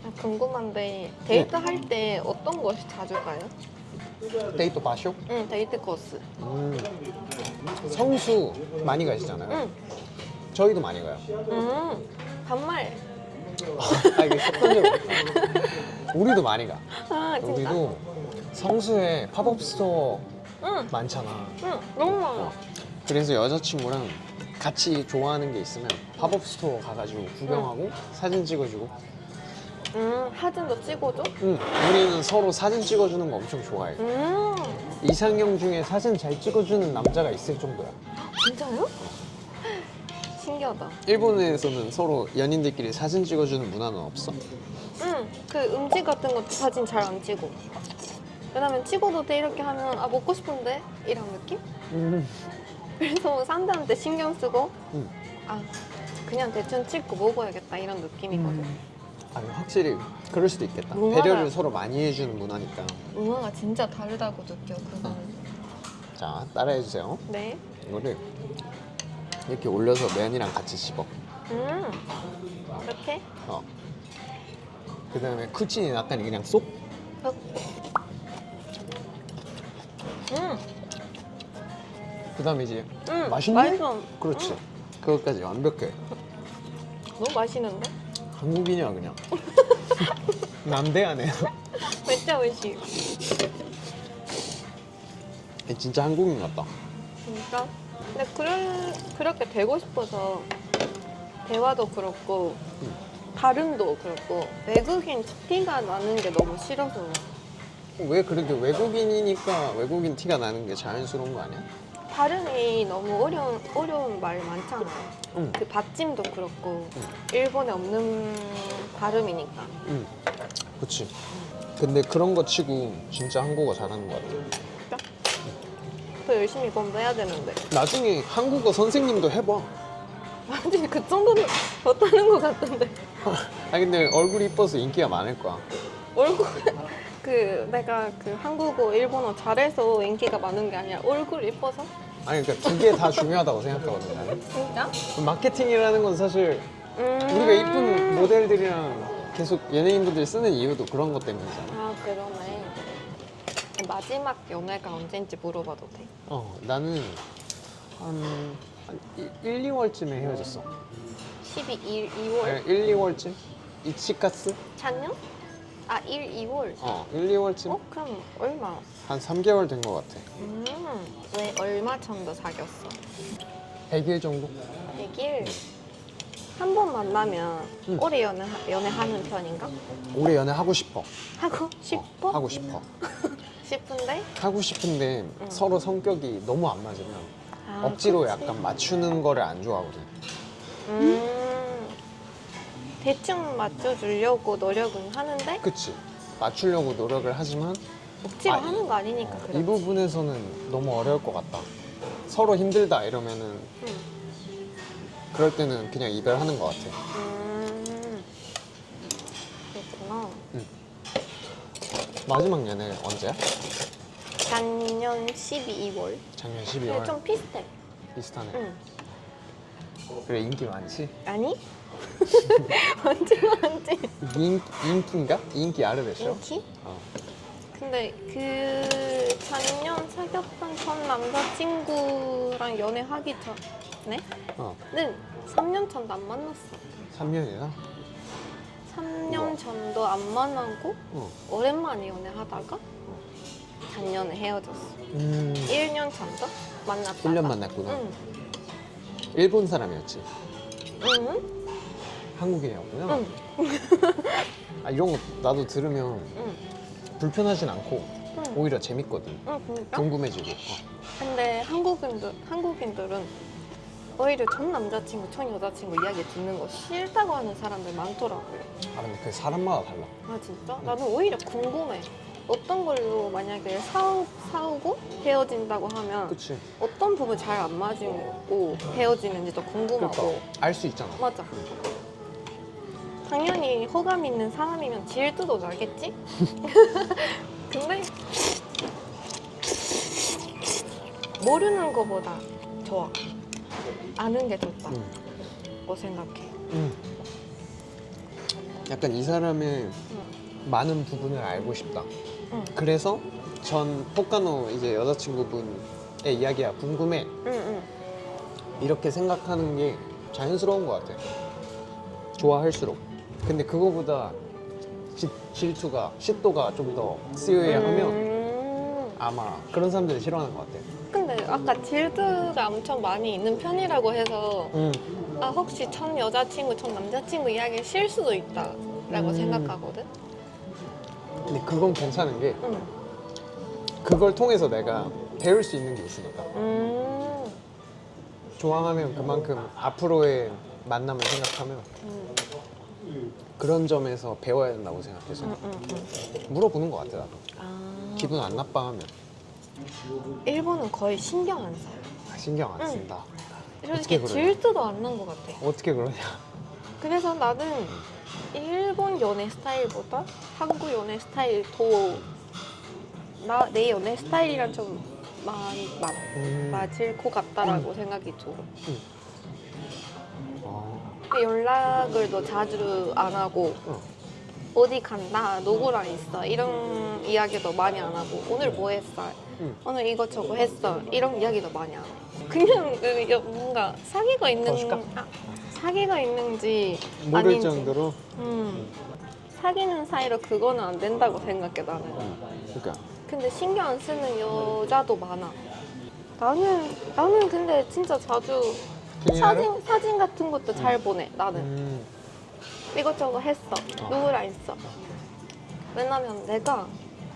아, 궁금한데 데이트 할 때 어떤 것이 자주 가요? 데이트 바쇼? 응 데이트 코스. 성수 많이 가시잖아요. 응. 저희도 많이 가요. 반말. 아, 이게 습관적으로. 우리도 많이 가. 아 진짜? 우리도 성수에 팝업 스토어 응. 많잖아. 응 너무 많아. 그래서 여자친구랑 같이 좋아하는 게 있으면 팝업 스토어 가가지고 구경하고 사진 찍어주고. 사진도 찍어줘? 우리는 서로 사진 찍어주는 거 엄청 좋아해. 이상형 중에 사진 잘 찍어주는 남자가 있을 정도야. 진짜요? 신기하다. 일본에서는 서로 연인들끼리 사진 찍어주는 문화는 없어? 응, 그 음식 같은 것도 사진 잘 안 찍어. 왜냐면 찍어도 돼 이렇게 하면 아 먹고 싶은데 이런 느낌? 그래서 상대한테 신경 쓰고 아 그냥 대충 찍고 먹어야겠다 이런 느낌이거든. 아니 확실히 그럴 수도 있겠다. 문화가- 배려를 서로 많이 해주는 문화니까. 문화가 진짜 다르다고 느껴 그거는. 자, 따라해주세요. 네. 이거를 이렇게 올려서 면이랑 같이 씹어. 이렇게? 그 다음에 쿠치니 나타니 그냥 쏙. 그 다음에 이제 맛있네? 맛있어. 그렇지. 그것까지 완벽해. 너무 맛있는데? 한국인이야 그냥. 남대하네. 진짜 맛있어. 진짜 한국인 같다. 진짜? 근데 그렇게 되고 싶어서 대화도 그렇고 발음도 그렇고 외국인 티가 나는 게 너무 싫어서 왜 그렇게 외국인이니까 외국인 티가 나는 게 자연스러운 거 아니야? 발음이 너무 어려운 말 많잖아. 그 받침도 그렇고 일본에 없는 발음이니까. 그치. 근데 그런 거 치고 진짜 한국어 잘하는 거 같아. 더 열심히 공부해야 되는데. 나중에 한국어 선생님도 해봐. 완전히 그 정도는 못하는 것 같던데. 아 근데 얼굴이 이뻐서 인기가 많을 거야. 얼굴 내가 그 한국어, 일본어 잘해서 인기가 많은 게 아니라 얼굴 이뻐서? 아니 그러니까 두 개 다 중요하다고 생각하거든 나는. 진짜? 마케팅이라는 건 사실 우리가 이쁜 모델들이랑 계속 연예인분들 쓰는 이유도 그런 것 때문이잖아. 아 그러네. 마지막 연애가 언제인지 물어봐도 돼? 나는 한 1, 2월쯤에 헤어졌어. 2월? 1, 2월쯤? 이치카스? 작년? 아 1, 2월? 1, 2월쯤? 그럼 얼마? 한 3개월 된 것 같아. 왜 얼마 정도 사귀었어? 100일 정도? 100일? 한 번 만나면 오래 연애하는 편인가? 올해 연애 하고 싶어. 하고 싶어? 하고 싶어. 싶은데? 하고 싶은데 서로 성격이 너무 안 맞으면 아, 억지로 그치. 약간 맞추는 거를 안 좋아하거든. 대충 맞춰주려고 노력은 하는데 그치? 맞추려고 노력을 하지만 억지로 아, 하는 거 아니니까 그렇지. 이 부분에서는 너무 어려울 것 같다. 서로 힘들다 이러면은 그럴 때는 그냥 이별하는 것 같아. 그렇구나. 마지막 연애 언제야? 작년 12월. 작년 근데 12월. 좀 비슷해. 비슷하네. 응. 그래 인기 많지? 아니? 완전 많지. 인기인가? 인기 아르데쇼? 인기? 어. 근데 그 작년 사귀었던 전 남자친구랑 연애하기 전에 어. 는 3년 전도 안 만났어. 3년이나? 3년 우와. 전도 안 만나고 어. 오랜만에 연애하다가 작년에 헤어졌어. 1년 전도 만났다가 1년 만났구나. 응. 일본 사람이었지? 응? 한국인이었구나? 응. 아, 이런 거 나도 들으면 응. 불편하진 않고 응. 오히려 재밌거든. 응, 그러니까? 궁금해지고. 근데 한국인들은 오히려 전 남자친구, 전 여자친구 이야기 듣는 거 싫다고 하는 사람들 많더라고요. 아 근데 그 사람마다 달라. 아 진짜? 나는 오히려 궁금해. 어떤 걸로 만약에 싸우고 헤어진다고 하면 그치? 어떤 부분 잘 안 맞고 헤어지는지도 궁금하고. 그러니까 알 수 있잖아. 맞아. 당연히 호감 있는 사람이면 질투도 나겠지? 근데 모르는 거보다 좋아. 아는 게 좋다고 생각해. 약간 이 사람의 많은 부분을 알고 싶다. 응. 그래서 전 호카노 이제 여자친구분의 이야기가 궁금해. 응. 이렇게 생각하는 게 자연스러운 것 같아. 좋아할수록. 근데 그거보다 질투가, 시도가 좀 더 쓰여야 하면 아마 그런 사람들이 싫어하는 것 같아. 근데 아까 질투가 엄청 많이 있는 편이라고 해서 아 혹시 첫 여자친구, 첫 남자친구 이야기 실 수도 있다라고 생각하거든. 근데 그건 괜찮은 게 응. 그걸 통해서 내가 배울 수 있는 게 있으니까. 좋아하면 그만큼 앞으로의 만남을 생각하면 그런 점에서 배워야 된다고 생각해서 물어보는 것 같아. 나도 아, 기분 안 나빠하면 일본은 거의 신경 안 써요. 신경 안 쓴다. 솔직히 그러냐? 질투도 안 난 것 같아. 어떻게 그러냐. 그래서 나는 일본 연애 스타일보다 한국 연애 스타일 더 내 연애 스타일이랑 좀 많이 맞을 것 같다라고 생각이 들어. 근데 연락을 더 자주 안 하고 어디 간다, 누구랑 있어 이런 이야기도 많이 안 하고 오늘 뭐 했어, 오늘 이것저것 했어 이런 이야기도 많이 안 해. 그냥 뭔가 사귀가 있는지 모를 아닌지 정도로. 사귀는 사이로 그거는 안 된다고 생각해 나는. 그러니까 근데 신경 안 쓰는 여자도 많아. 나는 근데 진짜 자주 그냥 사진 같은 것도 잘 보내 나는. 이것저것 했어. 누구랑 있어. 왜냐면 내가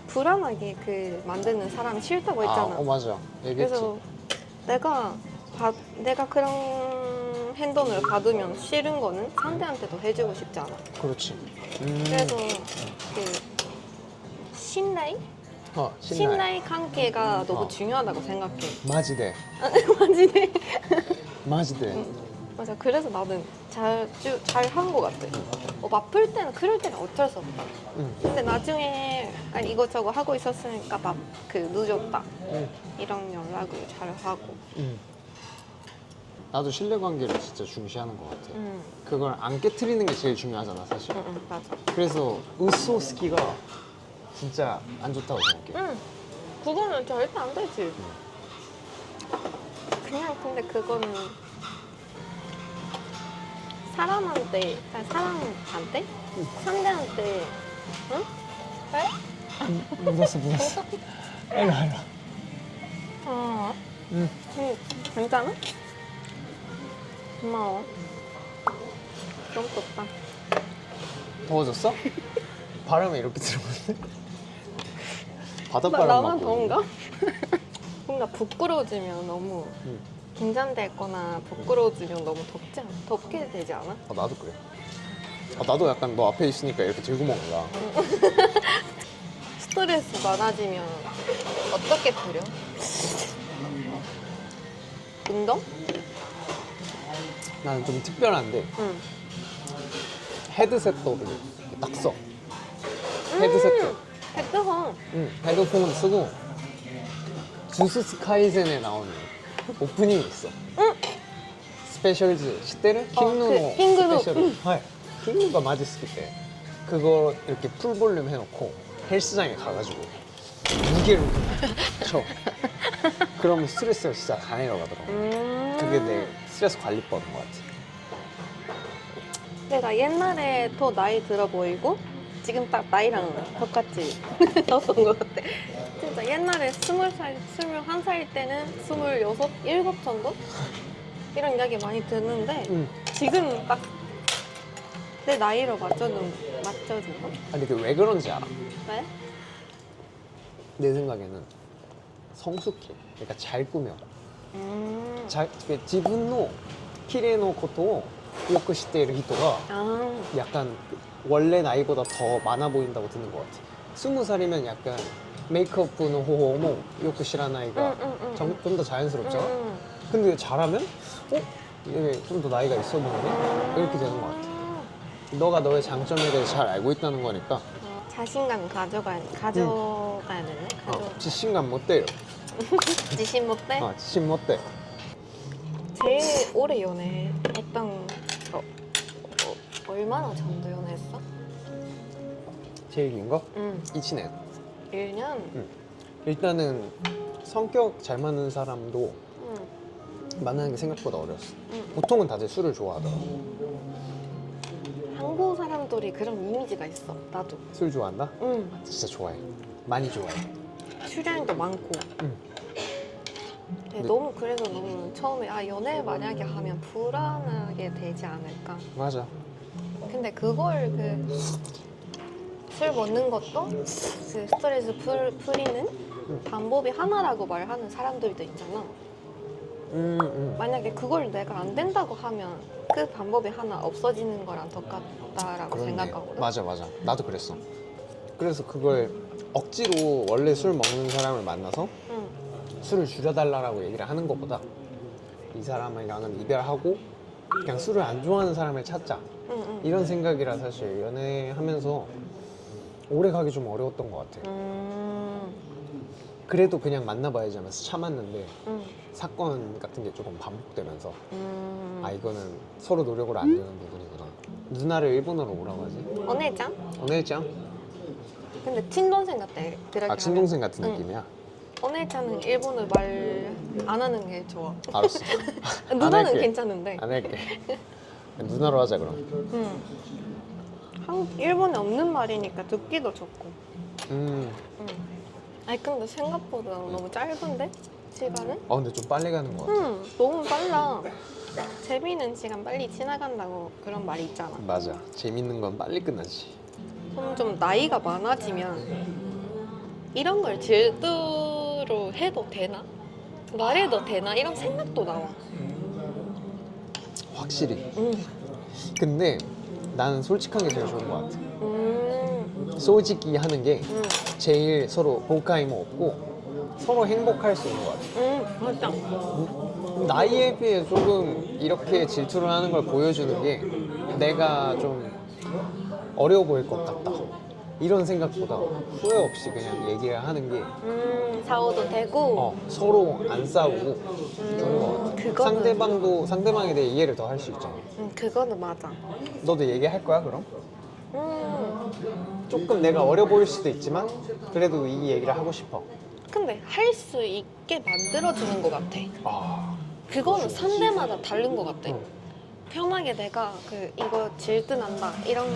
불안하게 그 만드는 사람 싫다고 했잖아. 맞아. 얘기했지. 그래서 내가 그런 행동을 받으면 싫은 거는 상대한테도 해주고 싶지 않아. 그렇지. 그래서 그 신뢰 관계가 너무 중요하다고 생각해. 마지대. 맞지네. 마지대. 맞아. 그래서 나는 잘한 것 같아. 바쁠 때는 그럴 때는 어쩔 수 없다. 근데 나중에 이것저것 하고 있었으니까 늦었다. 이런 연락을 잘 하고. 나도 신뢰관계를 진짜 중시하는 것 같아. 그걸 안 깨트리는 게 제일 중요하잖아, 사실. 맞아. 그래서 으소스키가 진짜 안 좋다고 생각해. 그거는 절대 안 되지. 그냥 근데 그거는 사람한테 상대한테 응? 왜? 묻었어. 일로. 괜찮아? 고마워. 너무 덥다. 더워졌어? 바람이 이렇게 들어오는데? 바닷바람 나만 맞고 더운가? 뭔가 부끄러워지면 너무 긴장되거나 부끄러워지면 너무 덥게 되지 않아? 나도 그래. 나도 약간 너 앞에 있으니까 이렇게 들고 먹는다. 스트레스 많아지면 어떻게 풀려? 운동? 나는 좀 특별한데 헤드셋도 이렇게 딱 써. 헤드셋도. 헤드폰. 헤드폰 쓰고 주스스 카이센에 나오는 오프닝이 있어. 스페셜즈 시테르 킹누노 킹누노. 스페셜. 킹누가 마지스키 때 그거 이렇게 풀 볼륨 해놓고 헬스장에 가가지고 무게로 쳐. 그러면 스트레스가 진짜 다 내려가더라고. 그게 내 스트레스 관리법인 것 같아. 내가 옛날에 더 나이 들어 보이고 지금 딱 나이랑 똑같이 나왔던 것 같아. 진짜 옛날에 20살, 21살 때는 26, 7 정도? 이런 이야기 많이 듣는데 지금 딱 내 나이로 맞춰준 거? 아니 그게 왜 그런지 알아? 왜? 내 생각에는 성숙해. 그러니까 잘 꾸며.自分の綺麗なことをよく知っている人が 약간 원래 나이보다 더 많아 보인다고 듣는 것 같아. 20살이면 약간 메이크업의 호호모 요크 시라나이가 좀 더 자연스럽잖아. 근데 잘하면 이게 좀 더 나이가 있어 보이네? 이렇게 되는 것 같아. 너가 너의 장점에 대해서 잘 알고 있다는 거니까 자신감 가져가야 되네. 자신감 못 돼요.自信持って. 자신 못 돼. 제일 오래 연애했던 거 얼마나 정도 연애했어? 제일 긴 거? 응. 1년. 1년? 일단은 성격 잘 맞는 사람도 응. 만나는 게 생각보다 어려웠어. 응. 보통은 다들 술을 좋아하더라고. 한국 사람들이 그런 이미지가 있어. 나도. 술 좋아한다? 응. 진짜 좋아해. 많이 좋아해. 출연도 많고. 응. 네, 너무 그래서 너무 처음에 연애 만약에 하면 불안하게 되지 않을까. 맞아. 근데 그걸 술 먹는 것도 그 스트레스 풀리는 방법이 하나라고 말하는 사람들도 있잖아. 만약에 그걸 내가 안 된다고 하면 그 방법이 하나 없어지는 거랑 똑같다라고 그렇네. 생각하거든. 맞아. 나도 그랬어. 그래서 그걸 억지로 원래 술 먹는 사람을 만나서 응. 술을 줄여달라고 얘기를 하는 것보다 이 사람이랑은 이별하고 그냥 술을 안 좋아하는 사람을 찾자. 응. 이런 생각이라 사실 연애하면서 오래 가기 좀 어려웠던 것 같아. 그래도 그냥 만나봐야지 하면서 참았는데 사건 같은 게 조금 반복되면서 아 이거는 서로 노력으로 안 되는 부분이구나. 누나를 일본어로 뭐라고 하지? 언니짱? 언니짱? 근데 친동생 같아. 그렇게 아 친동생 하면. 같은 응. 느낌이야? 언니짱은 일본어 말 안 하는 게 좋아. 알았어. 안 누나는 할게. 괜찮은데. 안 할게. 누나로 하자 그럼. 일본에 없는 말이니까 듣기도 좋고. 아니 근데 생각보다 너무 짧은데? 시간은? 근데 좀 빨리 가는 것 같아. 너무 빨라. 재미있는 시간 빨리 지나간다고 그런 말이 있잖아. 맞아. 재밌는 건 빨리 끝나지. 점점 나이가 많아지면 이런 걸 질투로 해도 되나? 말해도 되나? 이런 생각도 나와. 확실히. 응. 근데 나는 솔직한 게 제일 좋은 것 같아. 솔직히 하는 게 응. 제일 서로 호카이모 없고 서로 행복할 수 있는 것 같아. 맞아. 나이에 비해 조금 이렇게 질투를 하는 걸 보여주는 게 내가 좀 어려워 보일 것 같다. 이런 생각보다 후회 없이 그냥 얘기를 하는 게 사고도 되고. 서로 안 싸우고 좋은 것 같아. 그거는- 상대방에 대해 이해를 더 할 수 있잖아. 그거는 맞아. 너도 얘기할 거야 그럼? 조금 내가 어려 보일 수도 있지만 그래도 이 얘기를 하고 싶어. 근데 할 수 있게 만들어주는 것 같아. 그거는 상대마다 다른 것 같아. 편하게 내가 이거 질투난다 이런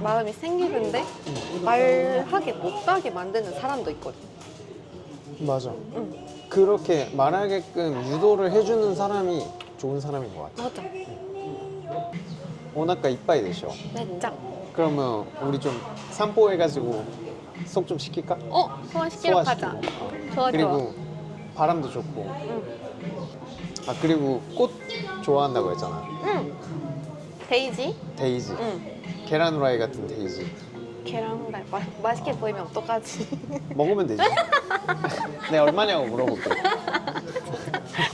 마음이 생기는데 말하게 못하게 만드는 사람도 있거든. 맞아. 그렇게 말하게끔 유도를 해주는 사람이 좋은 사람인 것 같아. 맞아. 오나카 이빠이 되셔. 진짜. 그러면 우리 좀 산보해가지고 속 좀 식힐까? 소화시키러 가자. 소화시키고. 좋아. 그리고 바람도 좋고. 그리고 꽃 좋아한다고 했잖아. 데이지? 데이지. 응. 계란 후라이 같은 데이지. 계란 후라이 맛있게 보이면 어떡하지? 먹으면 되지. 내가 얼마냐고 물어볼게.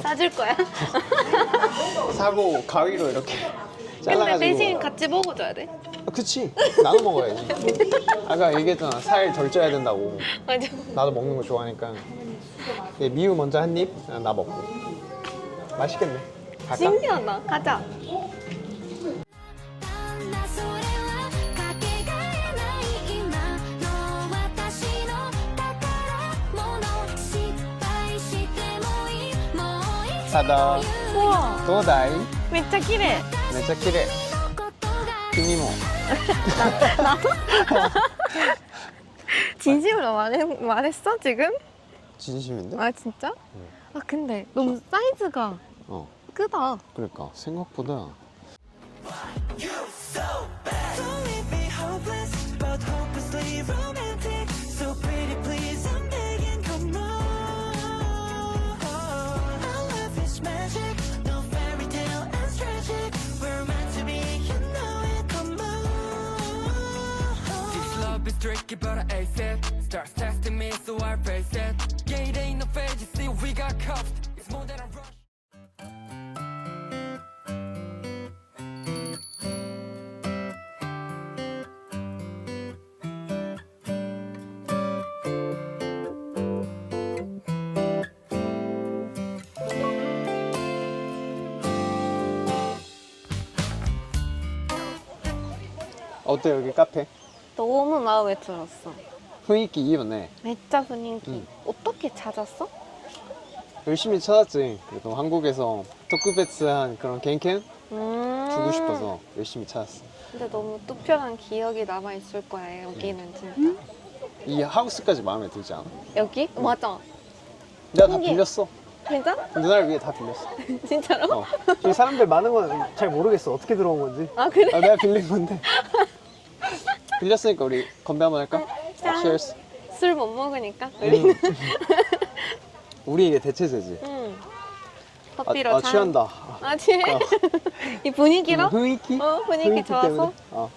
사줄 거야? 사고 가위로 이렇게 근데 잘라가지고. 대신 같이 먹어줘야 돼. 그치. 나도 먹어야지. 아까 얘기했잖아. 살 덜 쪄야 된다고. 맞아. 나도 먹는 거 좋아하니까. 미우 먼저 한 입, 나 먹고. 맛있겠네. 갈까? 신기하다. 가자. だそれはかけがえない今の私の宝物失敗してもいいもう一度 사다. 우와. 도다이. めっちゃ綺麗. 진짜 키레. のことが 키미모. 진심으로 말했어 지금? 진심인데? 아 진짜? 근데 너무 사이즈가 크다. 그러니까 생각보다. Don't leave me hopeless, but hopelessly romantic. So pretty, please, I'm begging, come on. Our love is magic, no fairy tale as tragic. We're meant to be, you know it, come on. This love is tricky, but I ace it. Starts testing me, so I face it. Yeah, it ain't no phase, you see, we got cuffed. It's more than a rush. 어때 여기 카페? 너무 마음에 들었어.雰囲気 いいよね. 진짜 분위기. 응. 어떻게 찾았어? 열심히 찾았지. 그래도 한국에서特別한 그런 갱캔 주고 싶어서 열심히 찾았어. 근데 너무 특별한 기억이 남아 있을 거야. 여기는 진짜. 이 하우스까지 마음에 들지 않아? 여기? 맞아. 내가 다 신기해. 빌렸어. 진짜? 누나를 위해 다 빌렸어. 진짜로? 어. 저기 사람들 많은 건 잘 모르겠어. 어떻게 들어온 건지. 아 그래? 아, 내가 빌린 건데. 빌렸으니까 우리 건배 한번 할까? 짠. Cheers. 술 못 먹으니까 우리는. 우리에게 대체제지. 커피로 잔. 취한다. 아 취해? 이 분위기로?雰囲気? 분위기 좋아서? 때문에.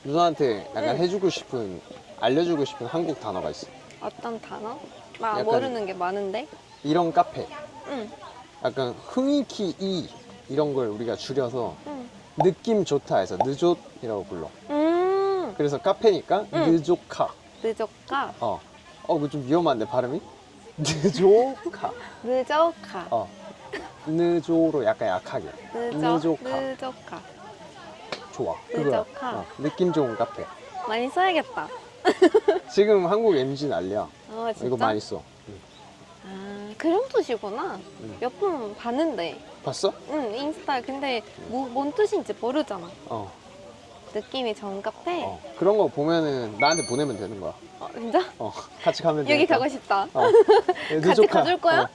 누나한테 약간 해주고 싶은, 알려주고 싶은 한국 단어가 있어. 어떤 단어? 나 약간- 모르는 게 많은데. 이런 카페. 응. 약간雰囲気이 이런 걸 우리가 줄여서 응. 느낌 좋다 해서 느좋이라고 불러. 그래서 카페니까 응. 느조카. 늦어가. 그거 좀 위험한데 발음이? 느조카. 늦어가. 느조로 약간 약하게. 느조카. 늦어가. 좋아. 그거야. 느조카. 느낌 좋은 카페. 많이 써야겠다. 지금 한국 MG 난리야. 아 진짜? 이거 많이 써. 아 그런 뜻이구나. 응. 몇 번 봤는데. 봤어? 응 인스타. 근데 뭔 뜻인지 모르잖아. 느낌이 좋은 카페. 그런 거 보면은 나한테 보내면 되는 거야. 진짜? 같이 가면 여기 되니까. 가고 싶다. 네, 같이 느조카. 가줄 거야?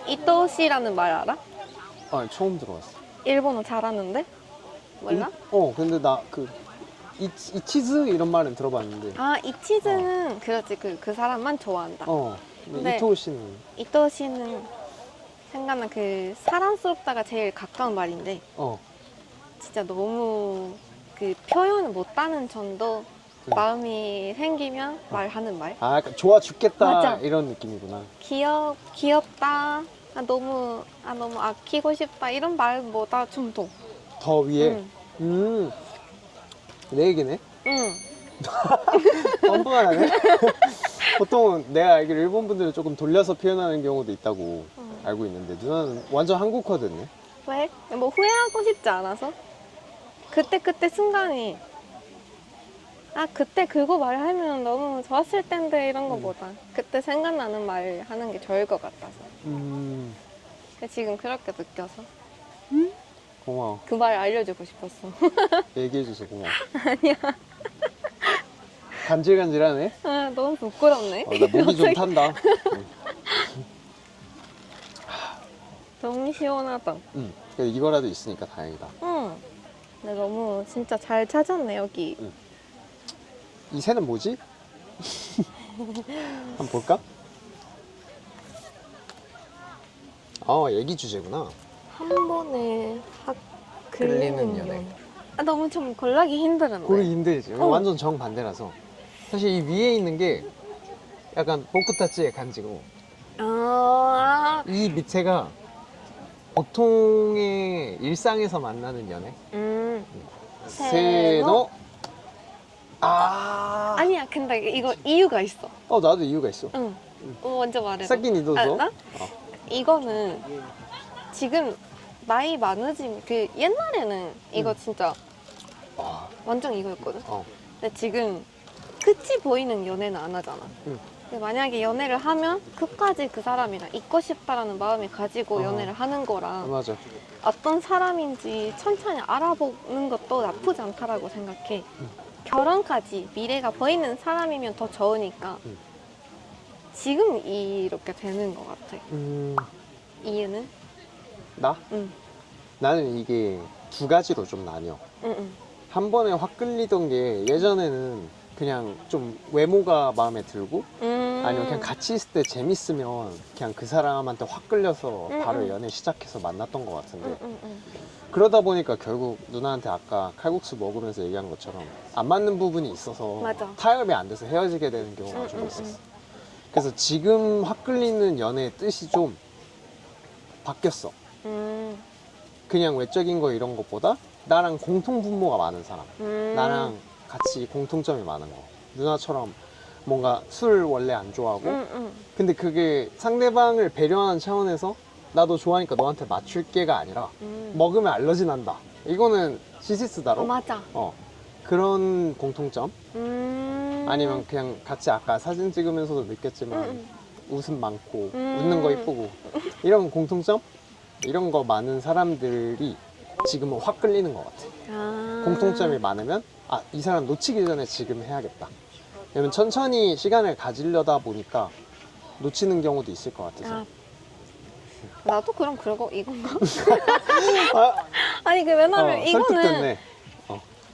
이토시라는 말 알아? 처음 들어봤어. 일본어 잘하는데? 몰라? 근데 나 이 치즈 이런 말은 들어봤는데. 아 이치즈는 그렇지 그 사람만 좋아한다. 근데 네. 이토 씨는 이토시는 생각나 그 사랑스럽다가 제일 가까운 말인데 진짜 너무 그 표현을 못하는 정도 마음이 생기면 말하는 말. 약간 좋아 죽겠다 맞아. 이런 느낌이구나. 귀엽다. 너무 아끼고 싶다 이런 말보다 좀 더. 더 위에. 내 얘기네. 응. 뻔뻔하네. 보통은 내가 알기로 일본 분들은 조금 돌려서 표현하는 경우도 있다고 알고 있는데 누나는 완전 한국화됐네. 왜? 뭐 후회하고 싶지 않아서? 그때 순간이 그때 그거 말하면 너무 좋았을 텐데 이런 거보다 그때 생각나는 말 하는 게 좋을 것 같아서. 근데 지금 그렇게 느껴서 고마워. 그 말 알려주고 싶었어. 얘기해줘서 고마워. 아니야. 간질간질하네. 너무 부끄럽네. 나 목이 좀 탄다. 너무 시원하다. 그래도 이거라도 있으니까 다행이다. 근데 너무 진짜 잘 찾았네 여기. 이 새는 뭐지? 한번 볼까? 얘기 주제구나. 한 번에 확 끌리는 끌리는 연애. 연애. 너무 좀 골라기 힘들었네. 고르기 힘들지. 완전 정반대라서. 사실 이 위에 있는 게 약간 보쿠타치의 간지고 이 밑에가 보통의 일상에서 만나는 연애. 세노. 아니야 근데 이거 이유가 있어. 나도 이유가 있어. 응. 먼저 말해봐. 사끼니 도서. 나? 이거는 지금 나이 많으지 그 옛날에는 이거 진짜 완전 이거였거든. 근데 지금 끝이 보이는 연애는 안 하잖아. 근데 만약에 연애를 하면 끝까지 그 사람이랑 있고 싶다라는 마음을 가지고 연애를 하는 거랑 맞아. 어떤 사람인지 천천히 알아보는 것도 나쁘지 않다라고 생각해. 결혼까지 미래가 보이는 사람이면 더 좋으니까 지금 이렇게 되는 것 같아. 이유는? 나? 응. 나는 이게 두 가지로 좀 나뉘어. 응. 한 번에 확 끌리던 게 예전에는 그냥 좀 외모가 마음에 들고 아니면 그냥 같이 있을 때 재밌으면 그냥 그 사람한테 확 끌려서 바로 연애 시작해서 만났던 것 같은데 그러다 보니까 결국 누나한테 아까 칼국수 먹으면서 얘기한 것처럼 안 맞는 부분이 있어서 맞아. 타협이 안 돼서 헤어지게 되는 경우가 좀 있었어. 그래서 지금 확 끌리는 연애의 뜻이 좀 바뀌었어. 그냥 외적인 거 이런 것보다 나랑 공통 분모가 많은 사람, 나랑 같이 공통점이 많은 거. 누나처럼 뭔가 술 원래 안 좋아하고 근데 그게 상대방을 배려하는 차원에서 나 너 좋아하니까 너한테 맞출게가 아니라 먹으면 알러지 난다. 이거는 시시스다로. 맞아. 그런 공통점. 음. 아니면 그냥 같이 아까 사진 찍으면서도 느꼈지만 웃음 많고 웃는 거 이쁘고 이런 공통점? 이런 거 많은 사람들이 지금은 확 끌리는 것 같아. 공통점이 많으면 아, 이 사람 놓치기 전에 지금 해야겠다. 왜냐면 천천히 시간을 가지려다 보니까 놓치는 경우도 있을 것 같아서. 아, 나도 그럼 그러고 이건가? 아, 아니 그 왜냐면 이거는 설득됐네.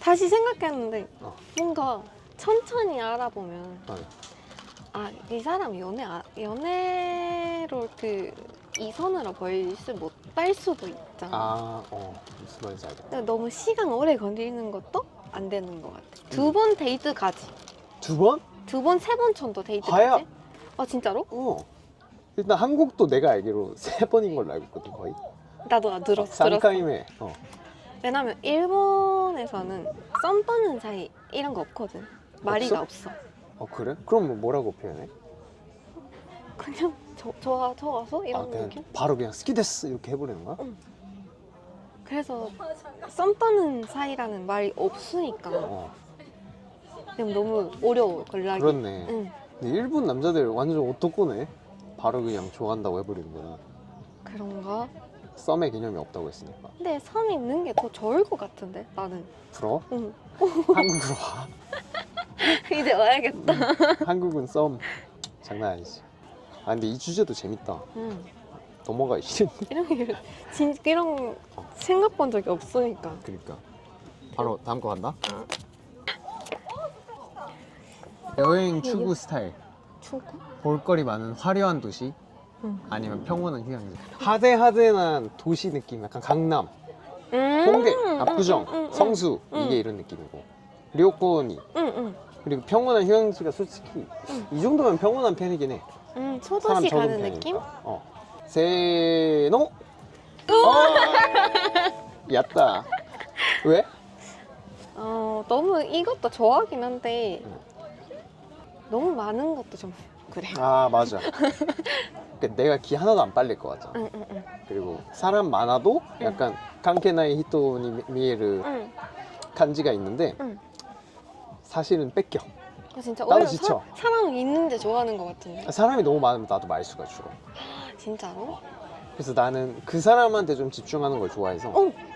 다시 생각했는데 어. 뭔가 천천히 알아보면 어. 아, 이 사람 연애로 그 이선으로 벌수 못 뺄 수도 있잖아. 아, 무슨 말인지 알겠다. 근데 너무 시간 오래 걸리는 것도 안 되는 것 같아. 2번 데이트 가지. 2번? 2번, 3번 정도 데이트 가야- 가지. 아 진짜로? 일단 한국도 내가 알기로 3번인 걸로 알고 있거든, 거의. 나도 들었어. 3回目. 왜냐면 일본에서는 썸 타는 사이 이런 거 없거든. 말이가 없어. 그래? 그럼 뭐라고 표현해? 그냥 좋아서 이런 그냥 느낌? 바로 그냥 스키데스 이렇게 해버리는 거야? 그래서 썸 타는 사이라는 말이 없으니까 그냥 너무 어려워 연락이. 그렇네. 응. 근데 일본 남자들 완전 오토코네. 바로 그냥 좋아한다고 해버리는구나. 그런가? 썸의 개념이 없다고 했으니까. 근데 썸 있는 게 더 좋을 것 같은데 나는. 부러워? 응. 한국으로 와. 이제 와야겠다. 한국은 썸 장난 아니지. 아 근데 이 주제도 재밌다. 응. 넘어가기 싫은데. 이런 거 생각 본 적이 없으니까. 그러니까. 바로 다음 거 간다. 여행 추구 스타일. 추구? 볼거리 많은 화려한 도시. 응. 아니면 평온한 휴양지. 하대하대한 도시 느낌. 약간 강남, 홍대, 압구정, 성수 이게 이런 느낌이고. 료코니. 응. 그리고 평온한 휴양지가 솔직히 이 정도면 평온한 편이긴 해. 사람 소도시 적은 가는 편이니까. 느낌? 세노. 얕다. 왜? 너무 이것도 좋아하긴 한데 너무 많은 것도 좀 그래. 아 맞아. 그러니까 내가 기 하나도 안 빨릴 것 같잖아. 응. 그리고 사람 많아도 약간 칸케나이 히토니 미에르 응. 간지가 있는데 응. 사실은 뺏겨. 진짜 나도 오히려 지쳐. 사람 있는데 좋아하는 것 같은데. 사람이 너무 많으면 나도 말수가 줄어. 진짜로? 그래서 나는 그 사람한테 좀 집중하는 걸 좋아해서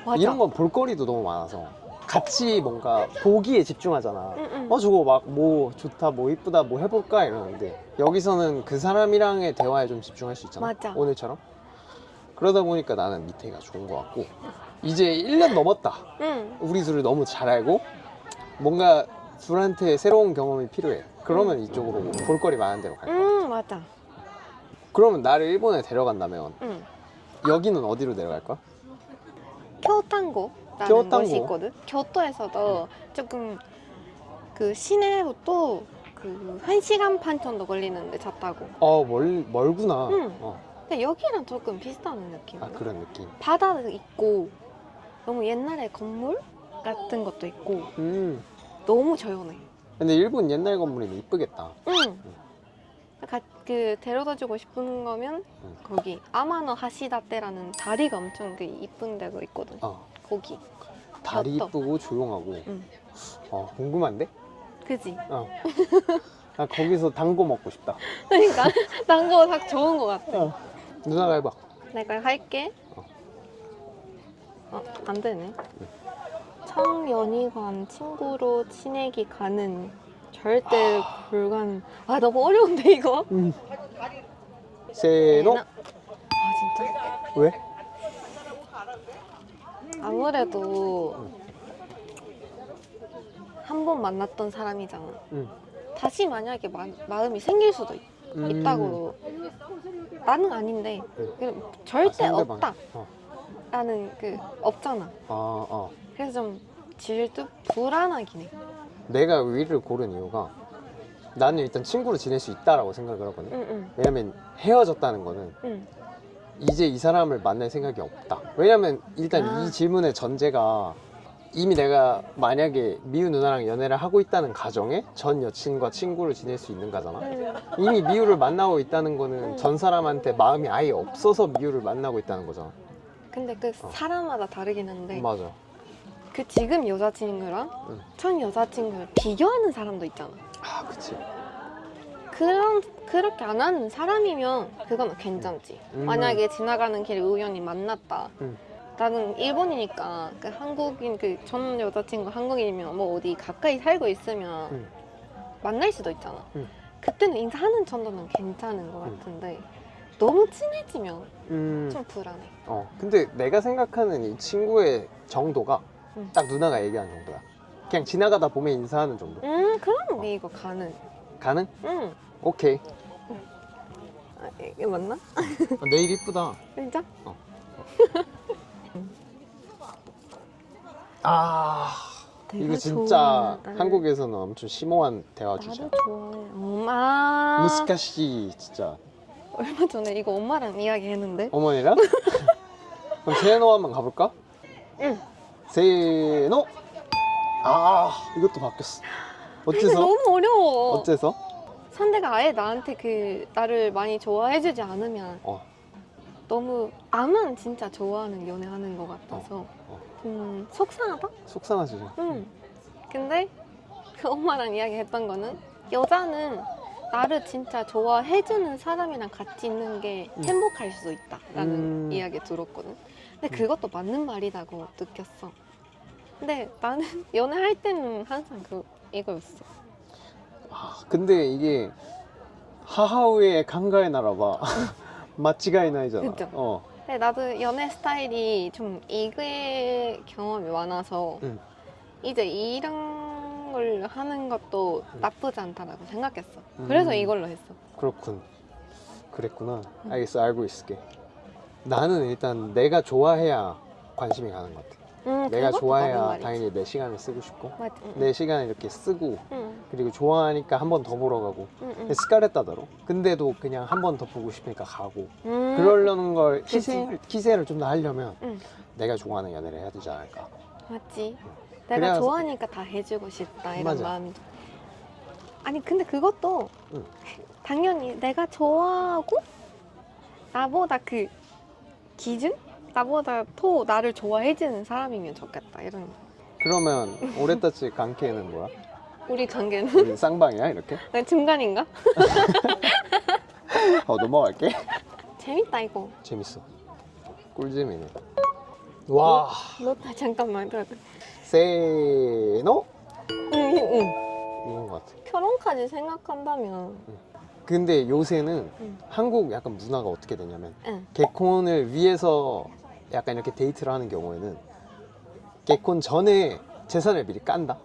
맞아. 이런 건 볼거리도 너무 많아서 같이 뭔가 보기에 집중하잖아. 응. 저거 막 뭐 좋다 뭐 이쁘다 뭐 해볼까 이러는데 여기서는 그 사람이랑의 대화에 좀 집중할 수 있잖아. 맞아. 오늘처럼. 그러다 보니까 나는 밑에가 좋은 것 같고 이제 1년 넘었다. 응. 우리 둘을 너무 잘 알고 뭔가 둘한테 새로운 경험이 필요해. 그러면 이쪽으로 볼거리 많은 데로 갈 거야. 맞아. 그러면 나를 일본에 데려간다면 응. 여기는 어디로 데려갈 거야? 교탄고라는 교탄고? 곳이 있거든. 교토에서도 조금 그 시내로 또 그 1시간 반 정도 걸리는데 차 타고. 멀구나. 응. 근데 여기랑 조금 비슷한 느낌. 아 그런 느낌. 바다도 있고 너무 옛날에 건물 같은 것도 있고 너무 조용해. 근데 일본 옛날 건물이면 이쁘겠다. 응. 그 데려다주고 싶은 거면 거기 아마노 하시다테라는 다리가 엄청 그 이쁜 데가 있거든. 거기. 다리 교토. 이쁘고 조용하고. 응. 궁금한데? 그지? 나 거기서 단거 먹고 싶다. 그러니까 난 거 딱 좋은 거 같아. 누나가 해봐. 내가 할게. 안 되네. 청연희관 친구로 친해기 가능. 절대 불가능. 아 너무 어려운데 이거? 세노. 아 진짜? 왜? 아무래도 한 번 만났던 사람이잖아. 다시 만약에 마음이 생길 수도 있다고. 나는 아닌데 그냥 절대 상대방. 없다. 라는 그 없잖아. 그래서 좀 질투 불안하긴 해. 내가 위를 고른 이유가 나는 일단 친구로 지낼 수 있다라고 생각을 하거든. 응. 왜냐면 헤어졌다는 거는 응. 이제 이 사람을 만날 생각이 없다. 왜냐면 일단 아. 이 질문의 전제가 이미 내가 만약에 미유 누나랑 연애를 하고 있다는 가정에 전 여친과 친구를 지낼 수 있는 거잖아. 이미 미유를 만나고 있다는 거는 전 사람한테 마음이 아예 없어서 미유를 만나고 있다는 거잖아. 근데 그 사람마다 다르긴 한데 맞아. 그 지금 여자친구랑 응. 전 여자친구를 비교하는 사람도 있잖아. 아, 그치. 그렇게 안 하는 사람이면 그건 괜찮지. 만약에 지나가는 길에 우연히 만났다. 나는 일본이니까 그 한국인 그 전 여자친구 한국인이면 뭐 어디 가까이 살고 있으면 만날 수도 있잖아. 그때는 인사하는 정도는 괜찮은 것 같은데 너무 친해지면 좀 불안해. 근데 내가 생각하는 이 친구의 정도가 딱 누나가 얘기하는 정도야. 그냥 지나가다 보면 인사하는 정도. 그럼 네 이거 가능. 가능? 응. 오케이. 아, 이게 맞나? 내일 이쁘다. 진짜? 아, 내가 이거 진짜 좋아하는 나를- 한국에서는 엄청 심오한 대화 주제야. 나도 좋아해. 엄마. 무스카시 진짜. 얼마 전에 이거 엄마랑 이야기했는데. 어머니랑? 그럼 세노 한번 가볼까? 응. 세노. 아, 이것도 바뀌었어. 근데 어째서? 너무 어려워. 어째서? 상대가 아예 나한테 그 나를 많이 좋아해주지 않으면 너무 나만 진짜 좋아하는 연애하는 것 같아서 속상하다? 속상하지. 응. 근데 그 엄마랑 이야기했던 거는 여자는 나를 진짜 좋아해주는 사람이랑 같이 있는 게 행복할 수 있다라는 이야기 들었거든. 근데 그것도 맞는 말이라고 느꼈어. 근데 나는 연애할 때는 항상 이거였어. 아, 근데 이게 하하우의 강가의 나라봐. 마치가이 나이잖아. 그죠? 근데 나도 연애 스타일이 좀 이게 경험이 많아서 이제 이런 걸 하는 것도 나쁘지 않다라고 생각했어. 그래서 이걸로 했어. 그렇군. 그랬구나. 알겠어. 알고 있을게. 나는 일단 내가 좋아해야 관심이 가는 것 같아. 내가 그것도 맞는 좋아해야 말이지. 당연히 내 시간을 쓰고 싶고 맞아. 내 시간을 이렇게 쓰고 응. 그리고 좋아하니까 한 번 더 보러 가고 스카렛 따더러 근데도 그냥 한 번 더 보고 싶으니까 가고 그러려는 걸 기세를 좀 더 하려면 내가 좋아하는 연애를 해야 되지 않을까. 맞지. 내가 그래야- 좋아하니까 다 해주고 싶다 이런 맞아. 마음이. 아니 근데 그것도 응. 당연히 내가 좋아하고 나보다 그 기준? 나보다 더 나를 좋아해주는 사람이면 좋겠다 이런. 그러면 오레타치 관계는 뭐야? 우리 관계는 우리 쌍방이야 이렇게? 난 중간인가? 넘어갈게. 재밌다 이거. 재밌어. 꿀잼이네. 와. 너 잠깐만. 세노? 응. 이건 것 같아. 결혼까지 생각한다면 근데 요새는 한국 약간 문화가 어떻게 되냐면 응. 개콘을 위해서 약간 이렇게 데이트를 하는 경우에는 개콘 전에 재산을 미리 깐다.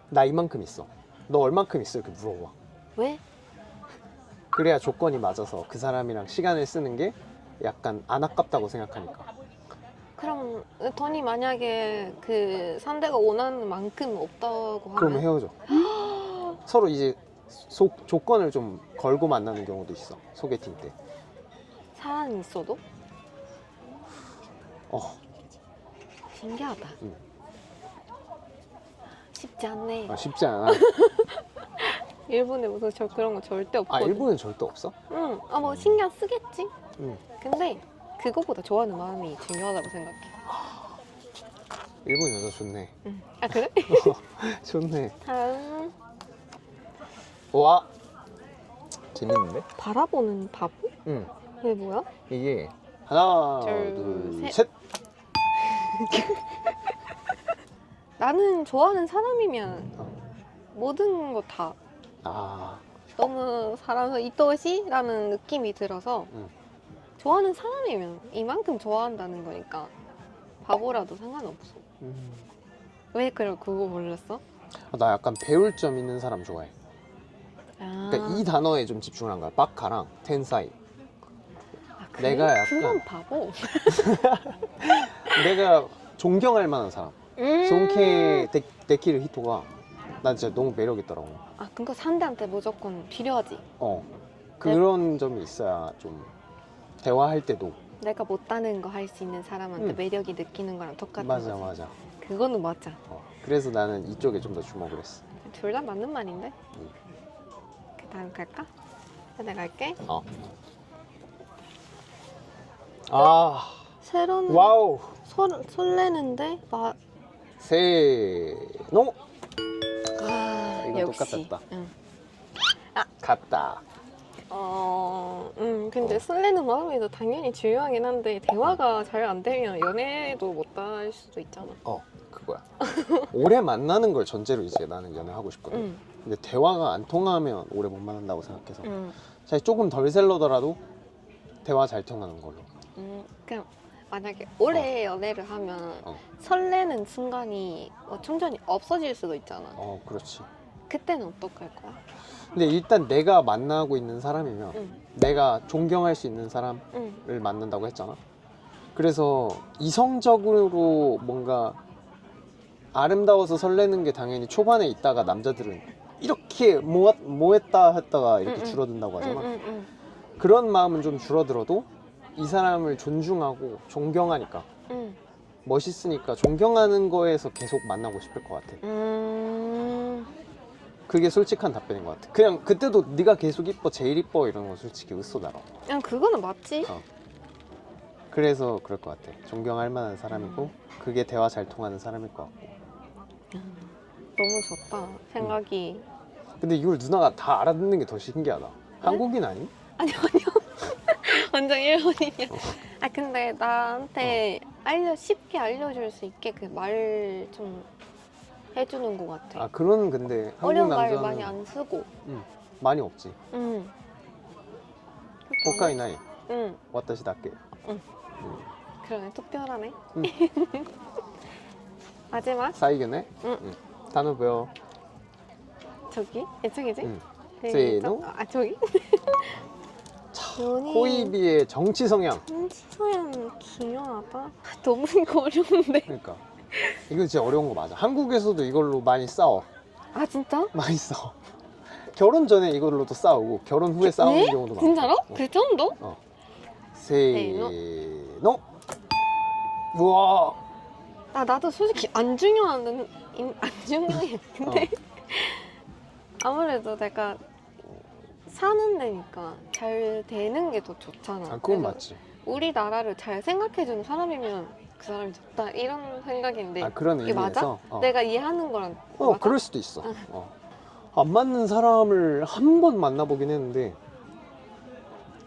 나 이만큼 있어. 너 얼만큼 있어? 이렇게 물어봐. 왜? 그래야 조건이 맞아서 그 사람이랑 시간을 쓰는 게 약간 안 아깝다고 생각하니까. 그럼 돈이 만약에 그 상대가 원하는 만큼 없다고 하면 그러면 헤어져. 서로 이제 조건을 좀 걸고 만나는 경우도 있어. 소개팅 때. 사랑이 있어도? 신기하다. 쉽지 않네. 쉽지 않아. 일본에 무슨 그런 거 절대 없거든. 일본은 절대 없어? 응. 뭐 신경 쓰겠지. 응. 근데 그거보다 좋아하는 마음이 중요하다고 생각해. 일본 여자 좋네. 응. 아 그래? 좋네. 다음 와. 재밌는데? 바라보는 바보? 응. 이게 뭐야? 이게 하나, 둘, 둘, 셋. 셋. 나는 좋아하는 사람이면 모든 거 다 아, 너무 사랑해서 이토시라는 느낌이 들어서 좋아하는 사람이면 이만큼 좋아한다는 거니까 바보라도 상관없어. 왜 그거 몰랐어? 나 약간 배울 점 있는 사람 좋아해. 아, 그러니까 이 단어에 좀 집중한 거야. 바카랑 텐사이. 그래? 내가 약간- 그건 바보. 내가 존경할 만한 사람. 손케 데키르 히토가 난 진짜 너무 매력 있더라고. 아, 그러니까 상대한테 무조건 필요하지. 그런 점이 있어야 좀 대화할 때도. 내가 못하는 거 할 수 있는 사람한테 매력이 느끼는 거랑 똑같은 맞아 거지. 맞아. 그거는 맞아. 그래서 나는 이쪽에 좀 더 주목을 했어. 둘 다 맞는 말인데. 그 다음 갈까? 내가 갈게. 새로는 와우. 설레는데 세노. 이건 역시. 똑같았다. 응. 같다. 근데 설레는 마음이도 당연히 중요하긴 한데 대화가 잘 안 되면 연애도 못 할 수도 있잖아. 그거야. 오래 만나는 걸 전제로 이제 나는 연애하고 싶거든. 근데 대화가 안 통하면 오래 못 만난다고 생각해서 사실 조금 덜 셀러더라도 대화 잘 통하는 걸로. 그냥 만약에 오래 연애를 하면 설레는 순간이 충전이 없어질 수도 있잖아. 그렇지. 그때는 어떡할 거야? 근데 일단 내가 만나고 있는 사람이면 내가 존경할 수 있는 사람을 만난다고 했잖아. 그래서 이성적으로 뭔가 아름다워서 설레는 게 당연히 초반에 있다가 남자들은 이렇게 뭐했다 했다가 이렇게 줄어든다고 하잖아. 그런 마음은 좀 줄어들어도 이 사람을 존중하고 존경하니까 멋있으니까 존경하는 거에서 계속 만나고 싶을 것 같아. 그게 솔직한 답변인 것 같아. 그냥 그때도 네가 계속 이뻐, 제일 이뻐 이런 거 솔직히 으쏘다라. 그냥 그거는 맞지. 그래서 그럴 것 같아. 존경할 만한 사람이고 그게 대화 잘 통하는 사람일 것 같고. 너무 좋다 생각이. 근데 이걸 누나가 다 알아듣는 게 더 신기하다. 한국인 아니? 아니요. 완전 일본인이야. 근데 나한테 쉽게 알려줄 수 있게 그 말 좀 해주는 것 같아. 그런 근데 한국 어려운 말 남자는 많이 안 쓰고. 많이 없지. 응. 호카이 나이. 응. 와타시 다케. 그러네. 특별하네. 마지막. 사이게네. 단어 배워. 저기? 이쪽이지? 세노. 저기? 호이비의 정치 성향. 정치 성향 기묘하다. 너무 이거 어려운데. 그러니까 이거 진짜 어려운 거 맞아. 한국에서도 이걸로 많이 싸워. 진짜? 많이 싸워. 결혼 전에 이걸로도 싸우고 결혼 후에 싸우는 경우도 많고. 진짜로? 그 정도? 세노. 우와. 나도 솔직히 안 중요해. 근데 아무래도 내가 사는 데니까 잘 되는 게 더 좋잖아. 그건 그래서 맞지. 우리나라를 잘 생각해주는 사람이면 그 사람이 좋다 이런 생각인데. 그런 이게 의미에서. 맞아? 내가 이해하는 거랑 맞아? 그럴 수도 있어. 안 맞는 사람을 한 번 만나보긴 했는데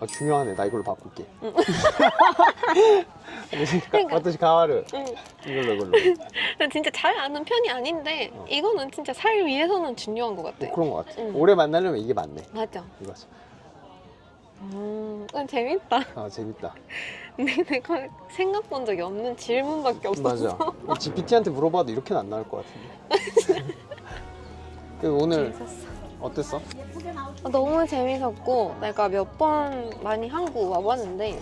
중요하네. 나 이걸로 바꿀게. 그러니까. 와타시 가와르. 응. 이걸로. 난 진짜 잘 아는 편이 아닌데 이거는 진짜 살 위해서는 중요한 것 같아. 그런 것 같아. 오래 만나려면 이게 맞네. 맞아. 이거지. 재밌다. 재밌다. 근데 내가 생각 본 적이 없는 질문밖에 없었어. 맞아. GPT한테 물어봐도 이렇게는 안 나올 것 같은데. 그리고 오늘 재밌었어. 어땠어? 너무 재밌었고 내가 몇 번 많이 한국 와봤는데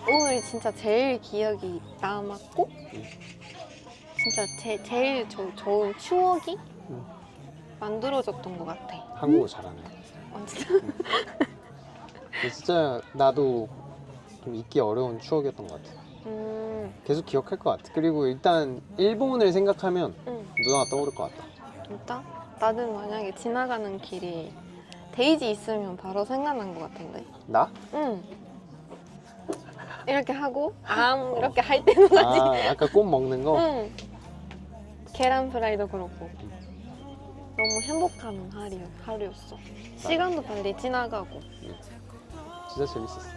오늘 진짜 제일 기억이 남았고 진짜 제일 좋은 추억이 만들어졌던 것 같아. 한국어 잘하네. 진짜? 진짜 나도 좀 잊기 어려운 추억이었던 것 같아. 계속 기억할 것 같아. 그리고 일단 일본을 생각하면 누나가 떠오를 것 같다. 진짜? 나는 만약에 지나가는 길이 데이지 있으면 바로 생각난 것 같은데. 나? 응. 이렇게 하고 이렇게 할 때는 가지. 아까 꽃 먹는 거? 응. 계란 프라이도 그렇고. 너무 행복한 하루였어. 시간도 빨리 지나가고. 진짜 재밌었어.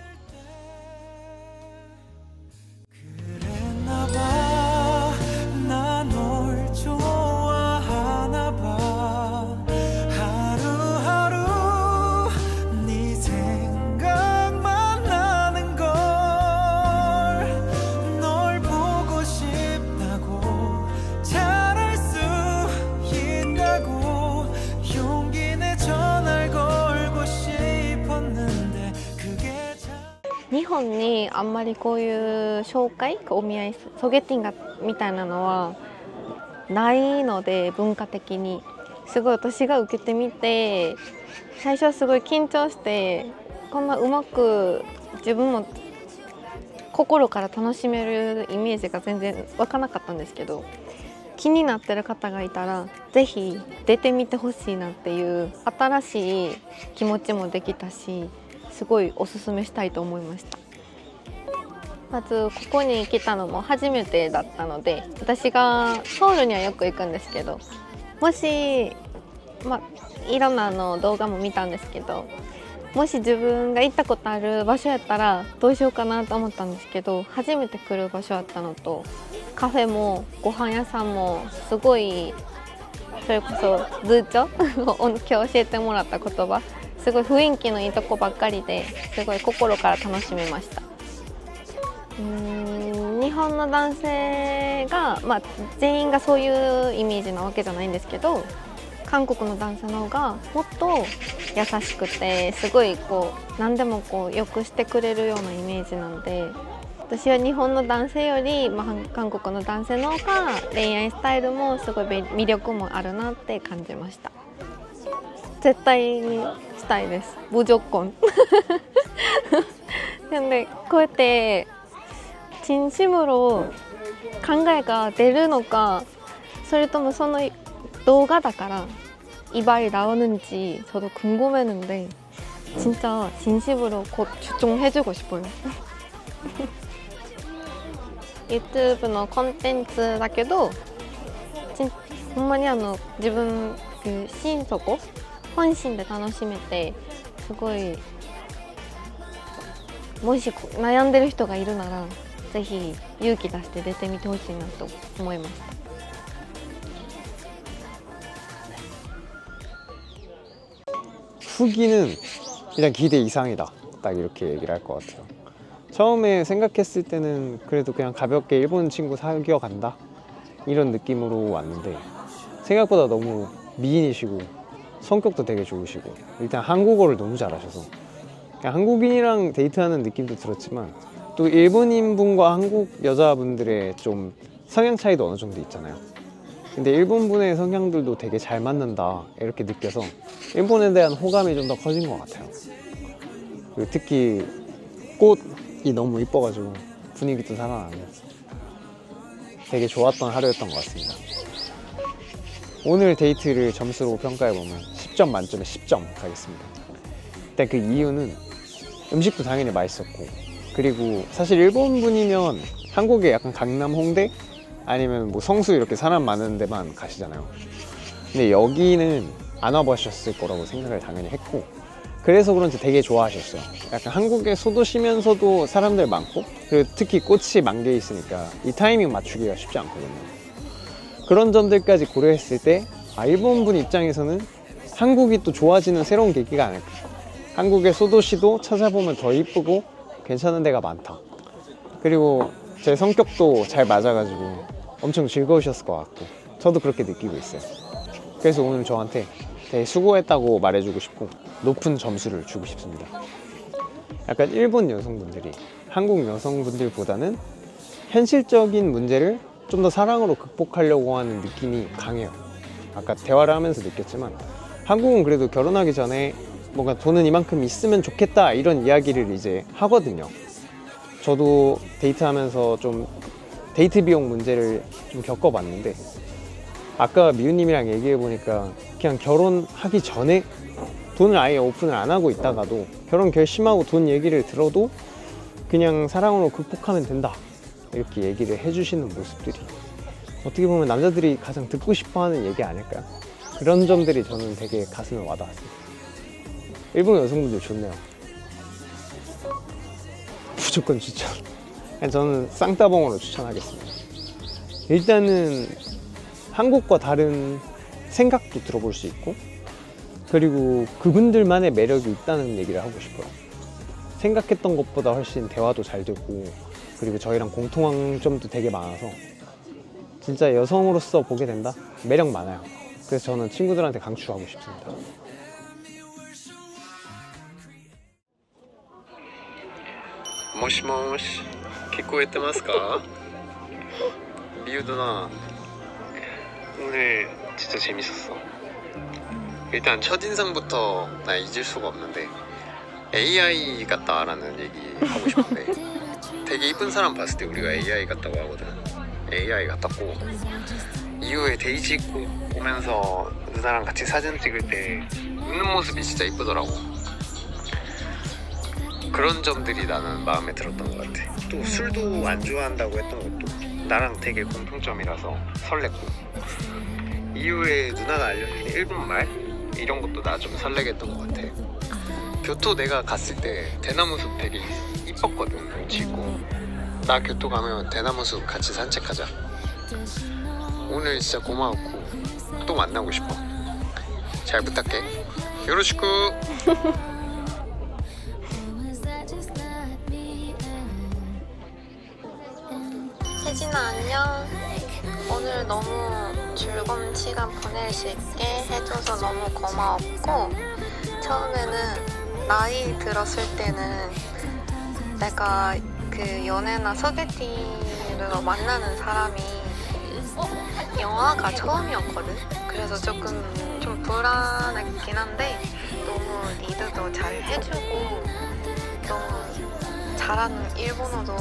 그랬나봐 나 널 좋아하나봐 하루하루 네 생각만 나는 걸 널 보고 싶다고 잘할 수 있다고 용기 내 전화를 걸고 싶었는데 그게 잘 日本にあんまりこういう紹介お見合いソゲティンガみたいなのはないので文化的にすごい私が受けてみて最初はすごい緊張してこんなうまく自分も心から楽しめるイメージが全然湧かなかったんですけど気になってる方がいたらぜひ出てみてほしいなっていう新しい気持ちもできたし、すごいおすすめしたいと思いました。まずここに来たのも初めてだったので、私がソウルにはよく行くんですけど、もし、いろんな動画も見たんですけど、もし自分が行ったことある場所やったらどうしようかなと思ったんですけど、初めて来る場所だったのと、カフェもご飯屋さんもすごい、それこそズーチョ今日教えてもらった言葉、すごい雰囲気のいいとこばっかりですごい心から楽しめました。日本の男性が、全員がそういうイメージなわけじゃないんですけど、韓国の男性の方がもっと優しくて、すごい何でもよくしてくれるようなイメージなんで、私は日本の男性より、韓国の男性の方が恋愛スタイルもすごい魅力もあるなって感じました。絶対にしたいです。무조건 근데こうやって진심으로考えが出るのか、それともその動画だから이 말이 나오는지 저도 궁금했는데 진짜 진심으로 곧 주종해주고 싶어요. 유튜브のコンテンツだけど、ほんまに自分心底本心で楽しめて、すごいもし悩んでる人がいるならぜひ勇気出して出てみてほしいなと思いました。후기는 일단 기대 이상이다, 딱 이렇게 얘기를 할 것 같아요. 처음에 생각했을 때는 그래도 그냥 가볍게 일본 친구 사귀어 간다 이런 느낌으로 왔는데, 생각보다 너무 미인이시고 성격도 되게 좋으시고, 일단 한국어를 너무 잘하셔서 그냥 한국인이랑 데이트하는 느낌도 들었지만, 또 일본인 분과 한국 여자분들의 좀 성향 차이도 어느 정도 있잖아요. 근데 일본 분의 성향들도 되게 잘 맞는다 이렇게 느껴서 일본에 대한 호감이 좀 더 커진 것 같아요. 그리고 특히 꽃이 너무 이뻐가지고 분위기도 살아나고 되게 좋았던 하루였던 것 같습니다. 오늘 데이트를 점수로 평가해보면 10점 만점에 10점 가겠습니다. 일단 그 이유는 음식도 당연히 맛있었고, 그리고 사실 일본 분이면 한국에 약간 강남 홍대 아니면 뭐 성수 이렇게 사람 많은 데만 가시잖아요. 근데 여기는 안 와보셨을 거라고 생각을 당연히 했고, 그래서 그런지 되게 좋아하셨어요. 약간 한국에 소도시면서도 사람들 많고, 그리고 특히 꽃이 만개 있으니까 이 타이밍 맞추기가 쉽지 않거든요. 그런 점들까지 고려했을 때 일본 분 입장에서는 한국이 또 좋아지는 새로운 계기가 아닐까. 한국의 소도시도 찾아보면 더 이쁘고 괜찮은 데가 많다. 그리고 제 성격도 잘 맞아가지고 엄청 즐거우셨을 것 같고, 저도 그렇게 느끼고 있어요. 그래서 오늘 저한테 되게 수고했다고 말해주고 싶고 높은 점수를 주고 싶습니다. 약간 일본 여성분들이 한국 여성분들보다는 현실적인 문제를 좀 더 사랑으로 극복하려고 하는 느낌이 강해요. 아까 대화를 하면서 느꼈지만, 한국은 그래도 결혼하기 전에 뭔가 돈은 이만큼 있으면 좋겠다 이런 이야기를 이제 하거든요. 저도 데이트하면서 좀 데이트 비용 문제를 좀 겪어봤는데, 아까 미우님이랑 얘기해보니까 그냥 결혼하기 전에 돈을 아예 오픈을 안 하고 있다가도 결혼 결심하고 돈 얘기를 들어도 그냥 사랑으로 극복하면 된다 이렇게 얘기를 해주시는 모습들이 어떻게 보면 남자들이 가장 듣고 싶어하는 얘기 아닐까요? 그런 점들이 저는 되게 가슴에 와닿았습니다. 일본 여성분들 좋네요. 무조건 추천. 저는 쌍따봉으로 추천하겠습니다. 일단은 한국과 다른 생각도 들어볼 수 있고, 그리고 그분들만의 매력이 있다는 얘기를 하고 싶어요. 생각했던 것보다 훨씬 대화도 잘 되고, 그리고 저희랑 공통한 점도 되게 많아서 진짜 여성으로서 보게 된다? 매력 많아요. 그래서 저는 친구들한테 강추하고 싶습니다. 모시모시, 聞こえてますか? 미우 누나, 오늘 진짜 재밌었어. 일단 첫인상부터 나 잊을 수가 없는데 AI 같다라는 얘기 하고 싶은데, 되게 이쁜 사람 봤을 때 우리가 AI 같다고 하거든. AI 같았고, 이후에 데이지 입고 오면서 누나랑 같이 사진 찍을 때 웃는 모습이 진짜 이쁘더라고. 그런 점들이 나는 마음에 들었던 것 같아. 또 술도 안 좋아한다고 했던 것도 나랑 되게 공통점이라서 설렜고, 이후에 누나가 알려준 일본 말 이런 것도 나 좀 설레게 했던 것 같아. 교토 내가 갔을 때 대나무 숲 되게 이뻤거든. 지고 나 교토 가면 대나무 숲 같이 산책하자. 오늘 진짜 고마웠고 또 만나고 싶어. 잘 부탁해. 요로시쿠. 혜진아 안녕. 오늘 너무 즐거운 시간 보낼 수 있게 해줘서 너무 고마웠고, 처음에는 나이 들었을 때는 내가 그 연애나 소개팅으로 만나는 사람이 영화가 처음이었거든. 그래서 조금 좀 불안했긴 한데 너무 리드도 잘 해주고 너무 잘하는 일본어도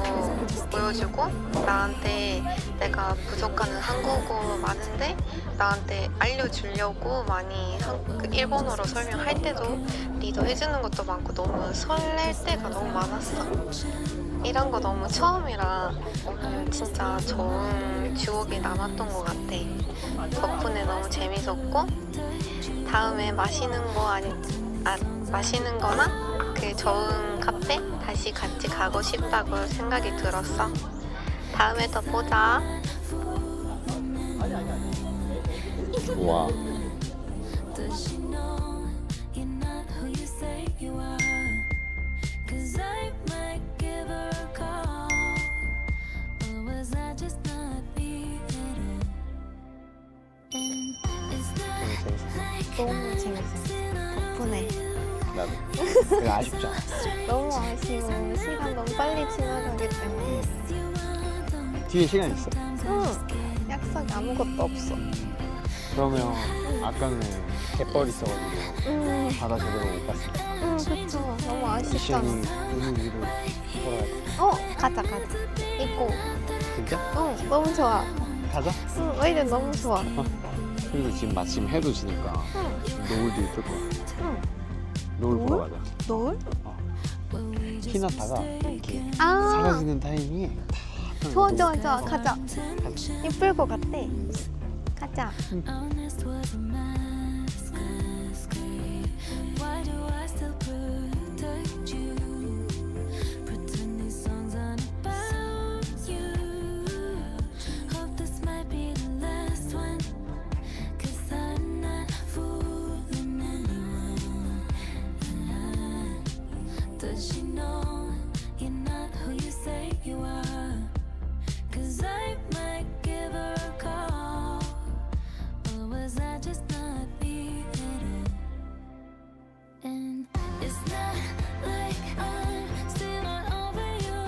보여주고, 나한테 내가 부족하는 한국어 많은데 나한테 알려주려고 많이 그 일본어로 설명할 때도 리더 해주는 것도 많고 너무 설렐 때가 너무 많았어. 이런 거 너무 처음이라 오늘 진짜 좋은 추억이 남았던 것 같아. 덕분에 너무 재밌었고, 다음에 맛있는 거나 그 좋은 카페 다시 같이 가고 싶다고 생각이 들었어. 다음에 또 보자. 와. Does she know you're not who you say you are? 'Cause I might give her a call. Or was I just not being it? And it's not like 너무 재밌었어. 덕분에. 나도. 그게 아쉽지 않아. 너무 아쉬워. 시간 너무 빨리 지나가기 때문에. 뒤에 시간 있어. 응. 약속이 아무것도 없어. 그러면 아까는 갯벌 있어가지고 바다 제대로 못 봤어. 응, 그쵸. 너무 아쉽잖아. 오늘 위로 돌아가야 가자. 이거. 진짜? 응, 너무 좋아. 가자. 응, 오히려 너무 좋아. 그리고 지금 마침 해도 지니까 노을도 이쁠 거야. 응. 노을 보러 가자. 노을? 히나타가 이렇게 아, 사라지는 타이밍에 다 좋아. 가자. 가자. 이쁠 것 같아. 가자. honest was a mask. Why do I still protect you? Pretend these songs aren't about you. Hope this might be the last one. 'Cause I'm not fooling anyone. Does she know you're not who you say you are? 'Cause I might give her a call. Or was I just not being it? And it's not like I'm still not over you.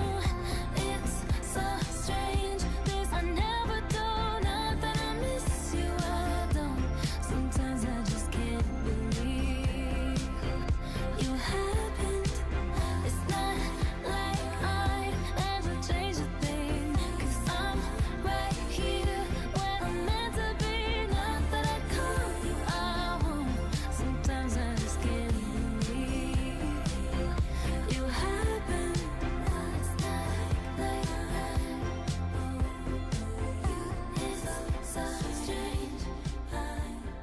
It's so strange, this I never do. Not that I miss you, I don't. Sometimes I just can't believe you happened. It's not like I'd ever change a thing. 'Cause I'm right here where I'm meant to be. Not that I call you, I won't. Sometimes I just can't believe you happened. It's not like it's so strange. I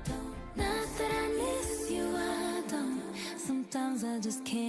don't. Not that I miss you, I don't. Sometimes I just can't.